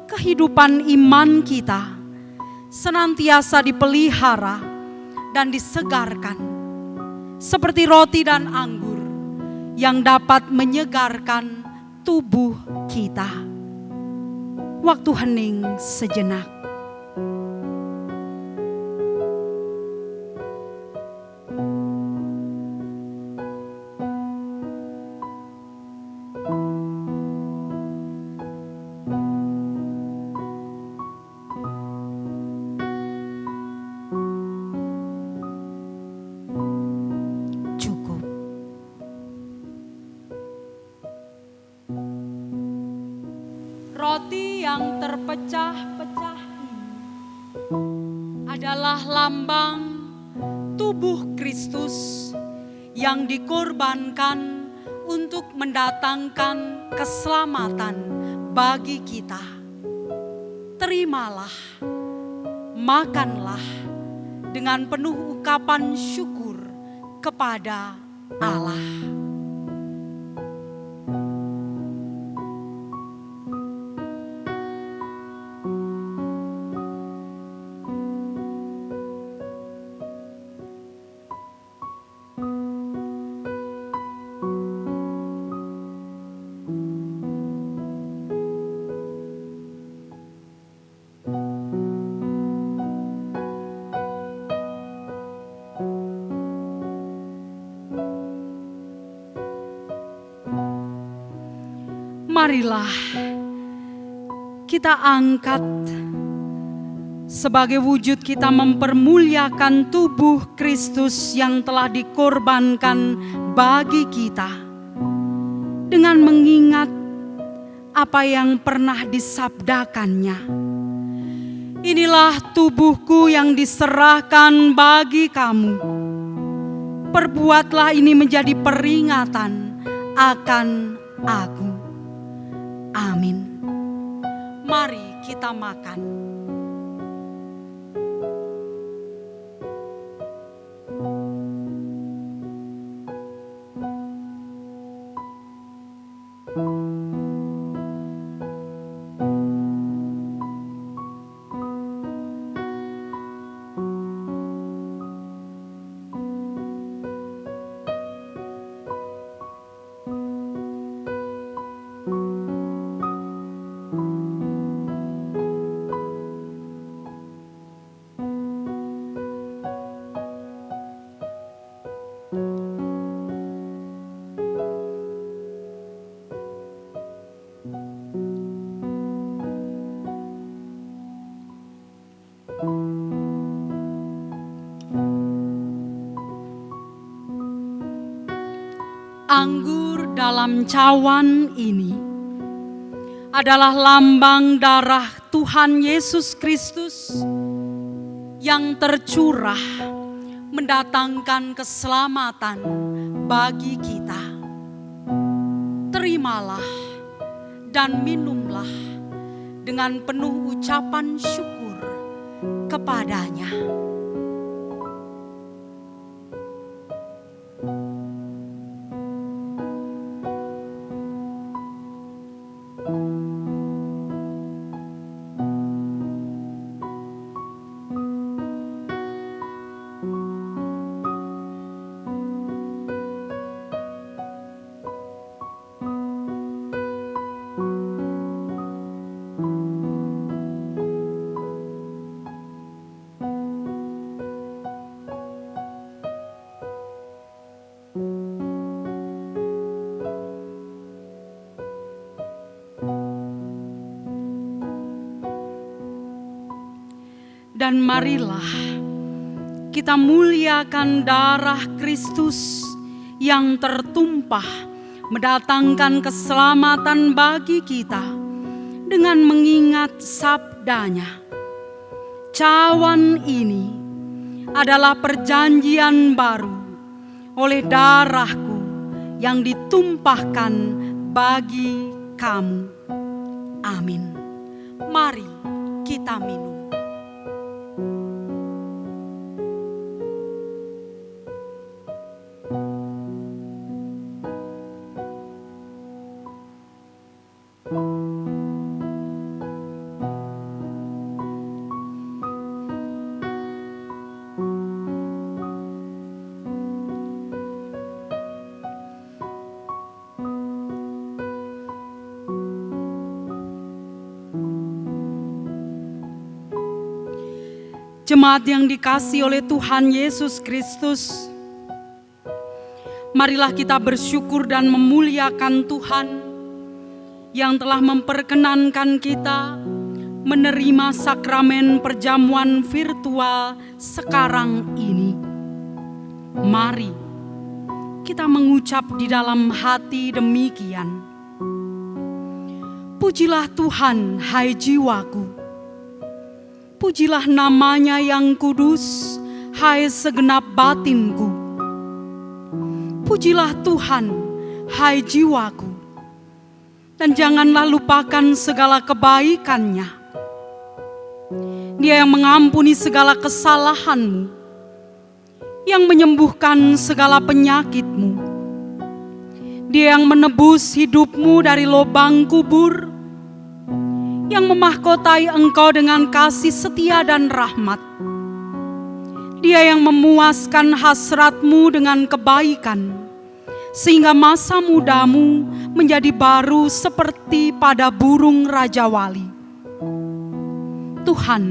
Speaker 2: kehidupan iman kita senantiasa dipelihara dan disegarkan seperti roti dan anggur yang dapat menyegarkan tubuh kita. Waktu hening sejenak. Roti yang terpecah-pecah ini adalah lambang tubuh Kristus yang dikorbankan untuk mendatangkan keselamatan bagi kita. Terimalah, makanlah dengan penuh ungkapan syukur kepada Allah. Marilah kita angkat sebagai wujud kita mempermuliakan tubuh Kristus yang telah dikorbankan bagi kita, dengan mengingat apa yang pernah disabdakannya. Inilah tubuhku yang diserahkan bagi kamu. Perbuatlah ini menjadi peringatan akan aku. Amin. Mari kita makan. Anggur dalam cawan ini adalah lambang darah Tuhan Yesus Kristus yang tercurah mendatangkan keselamatan bagi kita. Terimalah dan minumlah dengan penuh ucapan syukur kepadanya. Dan marilah kita muliakan darah Kristus yang tertumpah mendatangkan keselamatan bagi kita dengan mengingat sabdanya. Cawan ini adalah perjanjian baru oleh darahku yang ditumpahkan bagi kamu. Amin. Mari kita minum. Jemaat yang dikasihi oleh Tuhan Yesus Kristus, marilah kita bersyukur dan memuliakan Tuhan yang telah memperkenankan kita menerima sakramen perjamuan virtual sekarang ini. Mari kita mengucap di dalam hati demikian. Pujilah Tuhan, hai jiwaku. Pujilah namanya yang kudus, hai segenap batinku. Pujilah Tuhan, hai jiwaku. Dan janganlah lupakan segala kebaikannya. Dia yang mengampuni segala kesalahanmu, yang menyembuhkan segala penyakitmu. Dia yang menebus hidupmu dari lubang kubur, yang memahkotai engkau dengan kasih setia dan rahmat. Dia yang memuaskan hasratmu dengan kebaikan, sehingga masa mudamu menjadi baru seperti pada burung Raja Wali. Tuhan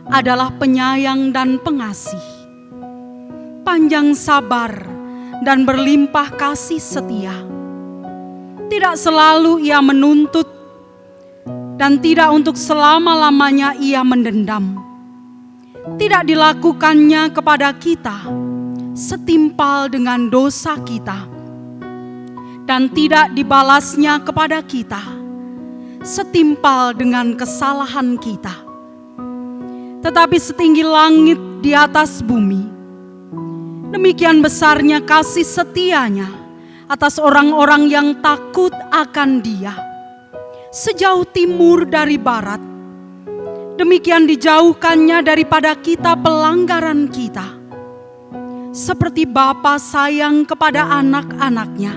Speaker 2: adalah penyayang dan pengasih, panjang sabar dan berlimpah kasih setia. Tidak selalu ia menuntut, dan tidak untuk selama-lamanya ia mendendam. Tidak dilakukannya kepada kita setimpal dengan dosa kita, dan tidak dibalasnya kepada kita setimpal dengan kesalahan kita. Tetapi setinggi langit di atas bumi, demikian besarnya kasih setianya atas orang-orang yang takut akan Dia. Sejauh timur dari barat, demikian dijauhkannya daripada kita pelanggaran kita. Seperti Bapa sayang kepada anak-anaknya,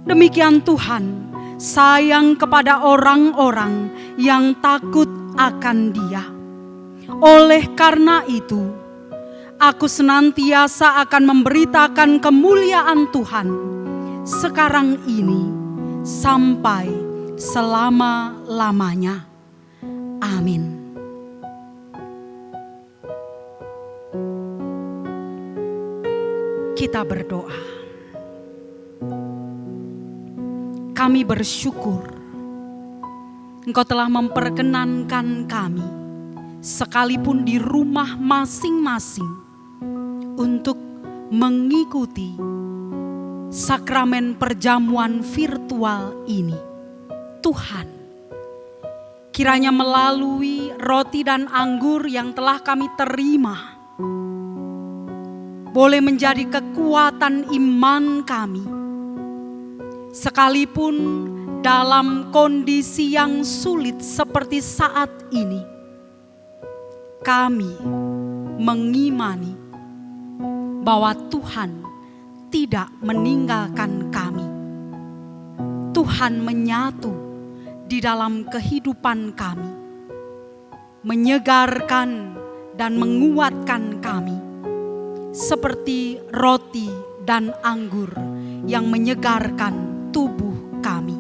Speaker 2: demikian Tuhan sayang kepada orang-orang yang takut akan Dia. Oleh karena itu, aku senantiasa akan memberitakan kemuliaan Tuhan sekarang ini sampai selama-lamanya. Amin. Kita berdoa. Kami bersyukur Engkau telah memperkenankan kami, sekalipun di rumah masing-masing, untuk mengikuti sakramen perjamuan virtual ini. Tuhan, kiranya melalui roti dan anggur yang telah kami terima, boleh menjadi kekuatan iman kami, sekalipun dalam kondisi yang sulit seperti saat ini. Kami mengimani bahwa Tuhan tidak meninggalkan kami. Tuhan menyatu di dalam kehidupan kami, menyegarkan dan menguatkan kami, seperti roti dan anggur yang menyegarkan tubuh kami.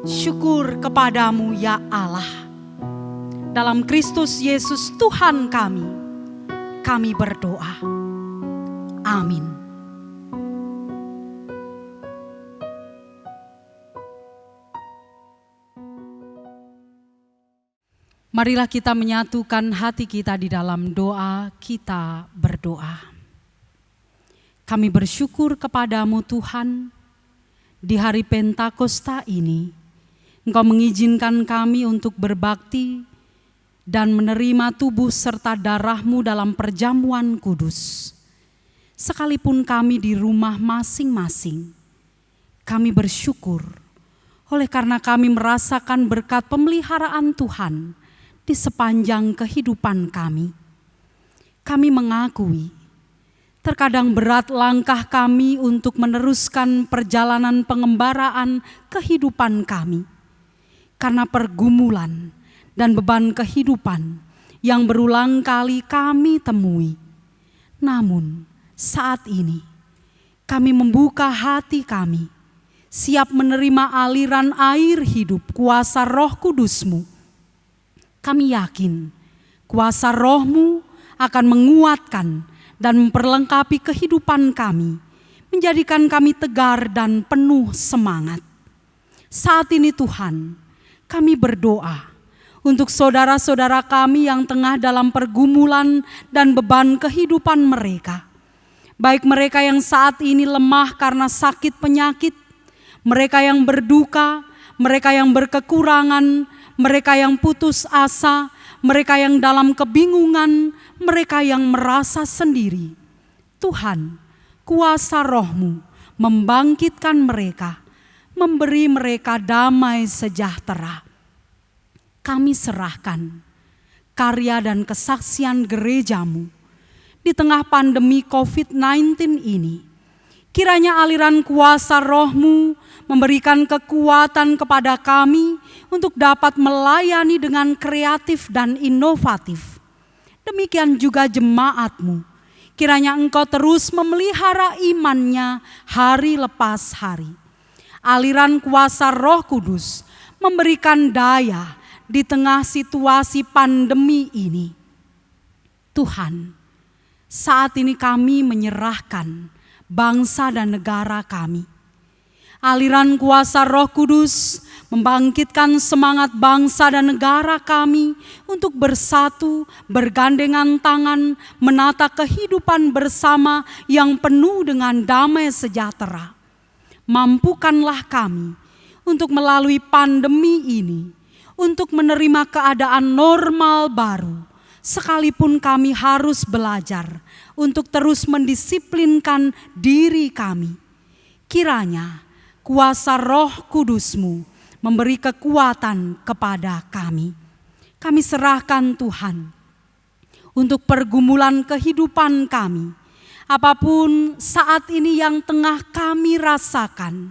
Speaker 2: Syukur kepadamu ya Allah. Dalam Kristus Yesus Tuhan kami berdoa. Amin. Marilah kita menyatukan hati kita di dalam doa, kita berdoa. Kami bersyukur kepadamu Tuhan, di hari Pentakosta ini, Engkau mengizinkan kami untuk berbakti dan menerima tubuh serta darah-Mu dalam perjamuan kudus. Sekalipun kami di rumah masing-masing, kami bersyukur oleh karena kami merasakan berkat pemeliharaan Tuhan di sepanjang kehidupan kami. Kami mengakui terkadang berat langkah kami untuk meneruskan perjalanan pengembaraan kehidupan kami, karena pergumulan dan beban kehidupan yang berulang kali kami temui. Namun saat ini kami membuka hati kami, siap menerima aliran air hidup kuasa Roh Kudus-Mu. Kami yakin kuasa Roh-Mu akan menguatkan dan memperlengkapi kehidupan kami, menjadikan kami tegar dan penuh semangat. Saat ini Tuhan, kami berdoa untuk saudara-saudara kami yang tengah dalam pergumulan dan beban kehidupan mereka. Baik mereka yang saat ini lemah karena sakit penyakit, mereka yang berduka, mereka yang berkekurangan, mereka yang putus asa, mereka yang dalam kebingungan, mereka yang merasa sendiri. Tuhan, kuasa Roh-Mu membangkitkan mereka, memberi mereka damai sejahtera. Kami serahkan karya dan kesaksian gereja-Mu di tengah pandemi COVID-19 ini. Kiranya aliran kuasa Roh-Mu memberikan kekuatan kepada kami untuk dapat melayani dengan kreatif dan inovatif. Demikian juga jemaat-Mu. Kiranya Engkau terus memelihara imannya hari lepas hari. Aliran kuasa Roh Kudus memberikan daya di tengah situasi pandemi ini. Tuhan, saat ini kami menyerahkan bangsa dan negara kami. Aliran kuasa Roh Kudus membangkitkan semangat bangsa dan negara kami untuk bersatu, bergandengan tangan, menata kehidupan bersama yang penuh dengan damai sejahtera. Mampukanlah kami untuk melalui pandemi ini, untuk menerima keadaan normal baru, sekalipun kami harus belajar untuk terus mendisiplinkan diri kami. Kiranya kuasa Roh Kudus-Mu memberi kekuatan kepada kami. Kami serahkan Tuhan untuk pergumulan kehidupan kami. Apapun saat ini yang tengah kami rasakan,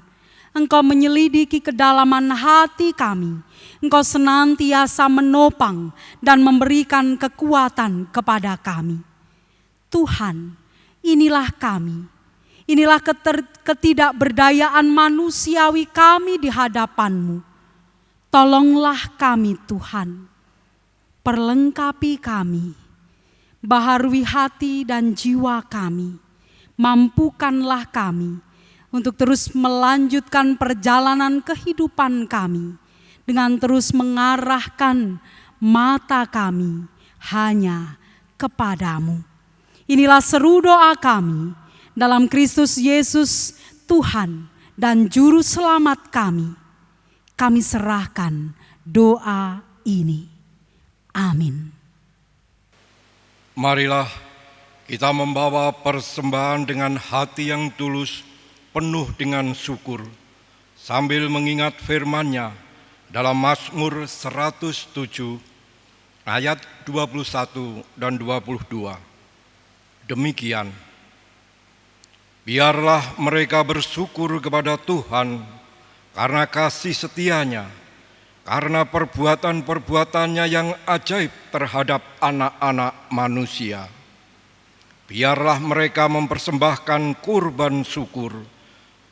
Speaker 2: Engkau menyelidiki kedalaman hati kami. Engkau senantiasa menopang dan memberikan kekuatan kepada kami. Tuhan, inilah kami. Inilah ketidakberdayaan manusiawi kami di hadapan-Mu. Tolonglah kami Tuhan. Perlengkapi kami. Baharui hati dan jiwa kami. Mampukanlah kami untuk terus melanjutkan perjalanan kehidupan kami dengan terus mengarahkan mata kami hanya kepadamu. Inilah seru doa kami dalam Kristus Yesus, Tuhan dan Juru Selamat kami. Kami serahkan doa ini. Amin.
Speaker 4: Marilah kita membawa persembahan dengan hati yang tulus, penuh dengan syukur, sambil mengingat firman-Nya dalam Mazmur 107 ayat 21 dan 22. Demikian, biarlah mereka bersyukur kepada Tuhan karena kasih setia-Nya, karena perbuatan-perbuatannya yang ajaib terhadap anak-anak manusia. Biarlah mereka mempersembahkan kurban syukur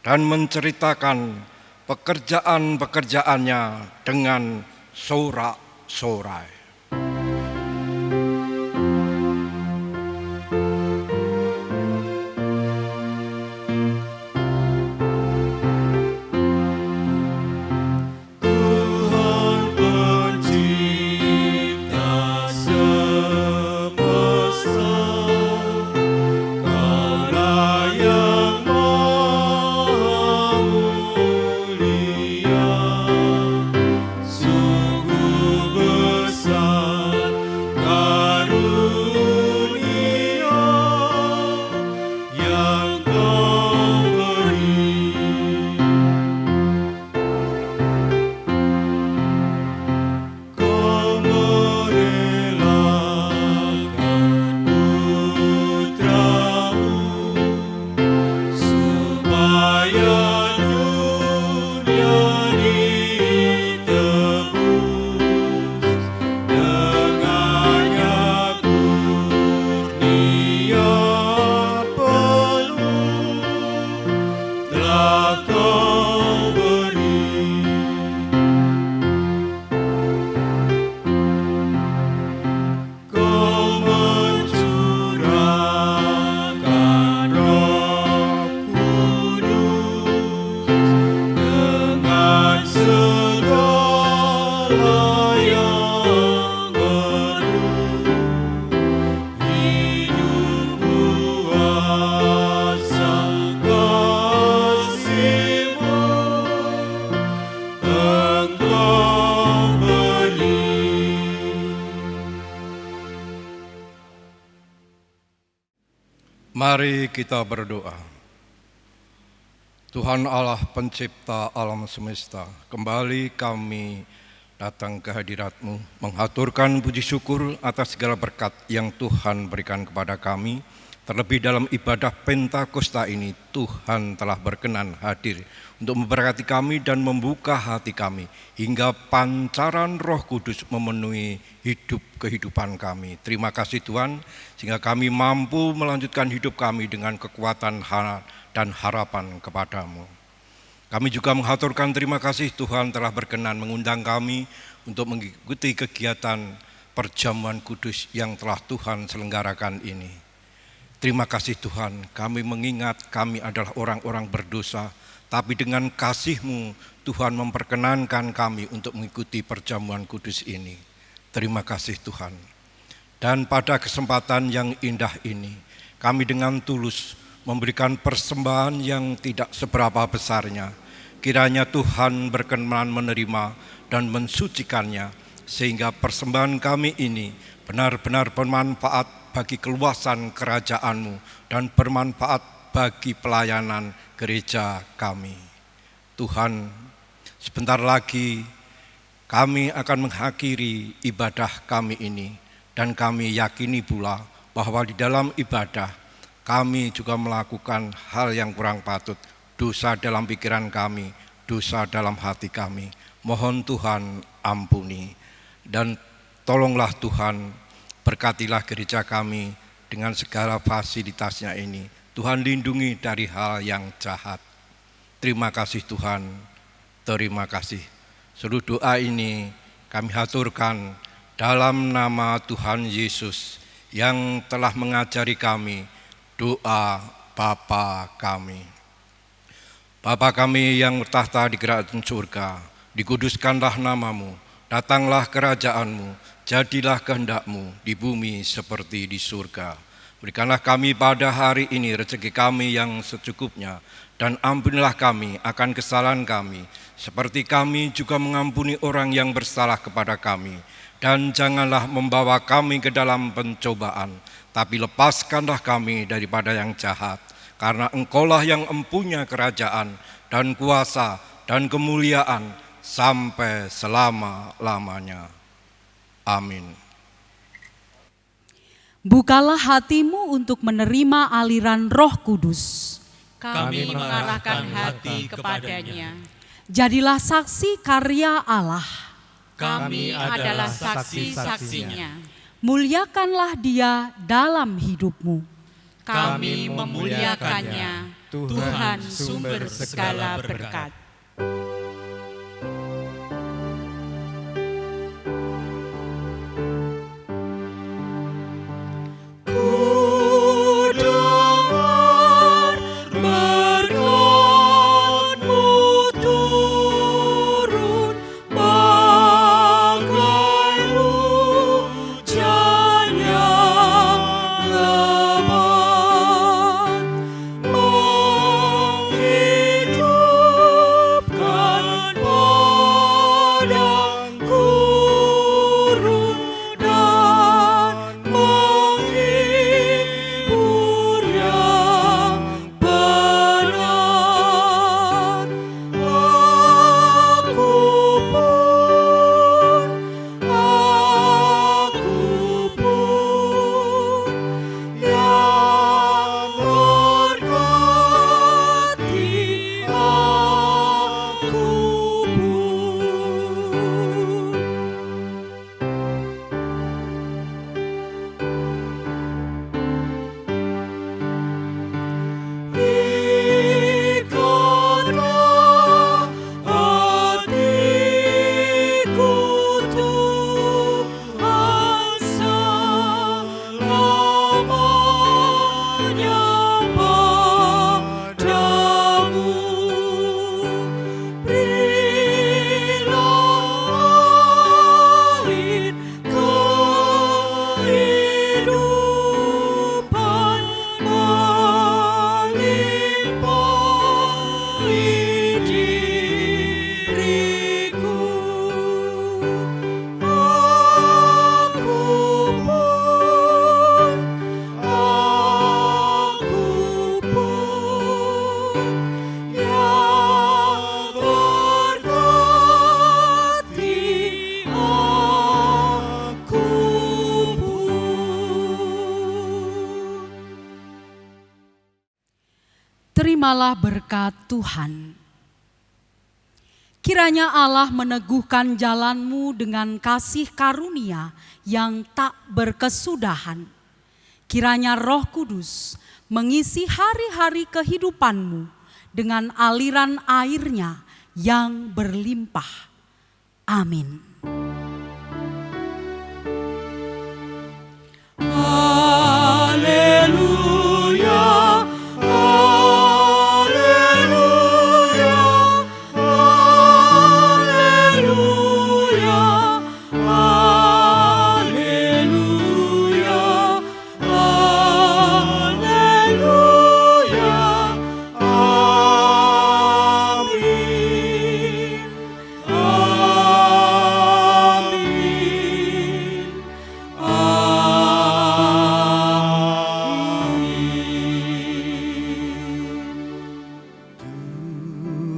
Speaker 4: dan menceritakan pekerjaan-pekerjaannya dengan sorak-sorai.
Speaker 7: Sungguh besar
Speaker 4: Mari kita berdoa. Tuhan Allah pencipta alam semesta, kembali kami datang ke hadirat-Mu, menghaturkan puji syukur atas segala berkat yang Tuhan berikan kepada kami. Terlebih dalam ibadah Pentakosta ini, Tuhan telah berkenan hadir untuk memberkati kami dan membuka hati kami, hingga pancaran Roh Kudus memenuhi kehidupan kami. Terima kasih Tuhan, sehingga kami mampu melanjutkan hidup kami dengan kekuatan dan harapan kepadamu. Kami juga menghaturkan terima kasih Tuhan telah berkenan mengundang kami untuk mengikuti kegiatan perjamuan kudus yang telah Tuhan selenggarakan ini. Terima kasih Tuhan, kami mengingat kami adalah orang-orang berdosa, tapi dengan kasih-Mu Tuhan memperkenankan kami untuk mengikuti perjamuan kudus ini. Terima kasih Tuhan. Dan pada kesempatan yang indah ini, kami dengan tulus memberikan persembahan yang tidak seberapa besarnya. Kiranya Tuhan berkenan menerima dan mensucikannya, sehingga persembahan kami ini benar-benar bermanfaat bagi keluasan kerajaan-Mu dan bermanfaat bagi pelayanan gereja kami. Tuhan, sebentar lagi kami akan mengakhiri ibadah kami ini, dan kami yakini pula bahwa di dalam ibadah kami juga melakukan hal yang kurang patut, dosa dalam pikiran kami, dosa dalam hati kami. Mohon Tuhan ampuni, dan tolonglah Tuhan, berkatilah gereja kami dengan segala fasilitasnya ini. Tuhan lindungi dari hal yang jahat. Terima kasih Tuhan, terima kasih. Seluruh doa ini kami haturkan dalam nama Tuhan Yesus yang telah mengajari kami doa Bapa kami. Bapa kami yang bertahta di kerajaan surga, dikuduskanlah namamu, datanglah kerajaan-Mu, jadilah kehendak-Mu di bumi seperti di surga. Berikanlah kami pada hari ini rezeki kami yang secukupnya, dan ampunilah kami akan kesalahan kami, seperti kami juga mengampuni orang yang bersalah kepada kami. Dan janganlah membawa kami ke dalam pencobaan, tapi lepaskanlah kami daripada yang jahat. Karena Engkaulah yang empunya kerajaan dan kuasa dan kemuliaan sampai selama-lamanya. Amin.
Speaker 2: Bukalah hatimu untuk menerima aliran Roh Kudus.
Speaker 6: Kami mengarahkan hati kepadanya.
Speaker 2: Jadilah saksi karya Allah.
Speaker 6: Kami adalah saksi-saksinya.
Speaker 2: Muliakanlah Dia dalam hidupmu.
Speaker 6: Kami memuliakannya, Tuhan sumber segala berkat.
Speaker 7: Menghidupkan
Speaker 2: Terimalah berkat Tuhan. Kiranya Allah meneguhkan jalanmu dengan kasih karunia yang tak berkesudahan. Kiranya Roh Kudus mengisi hari-hari kehidupanmu dengan aliran airnya yang berlimpah. Amin.
Speaker 7: Haleluya, haleluya, haleluya, haleluya, haleluya, amin, amin,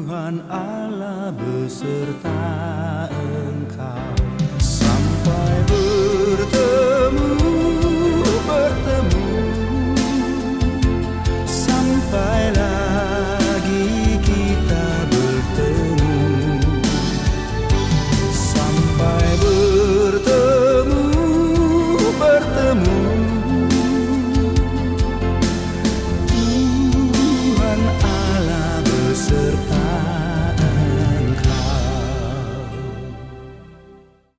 Speaker 8: Tuhan Allah beserta engkau.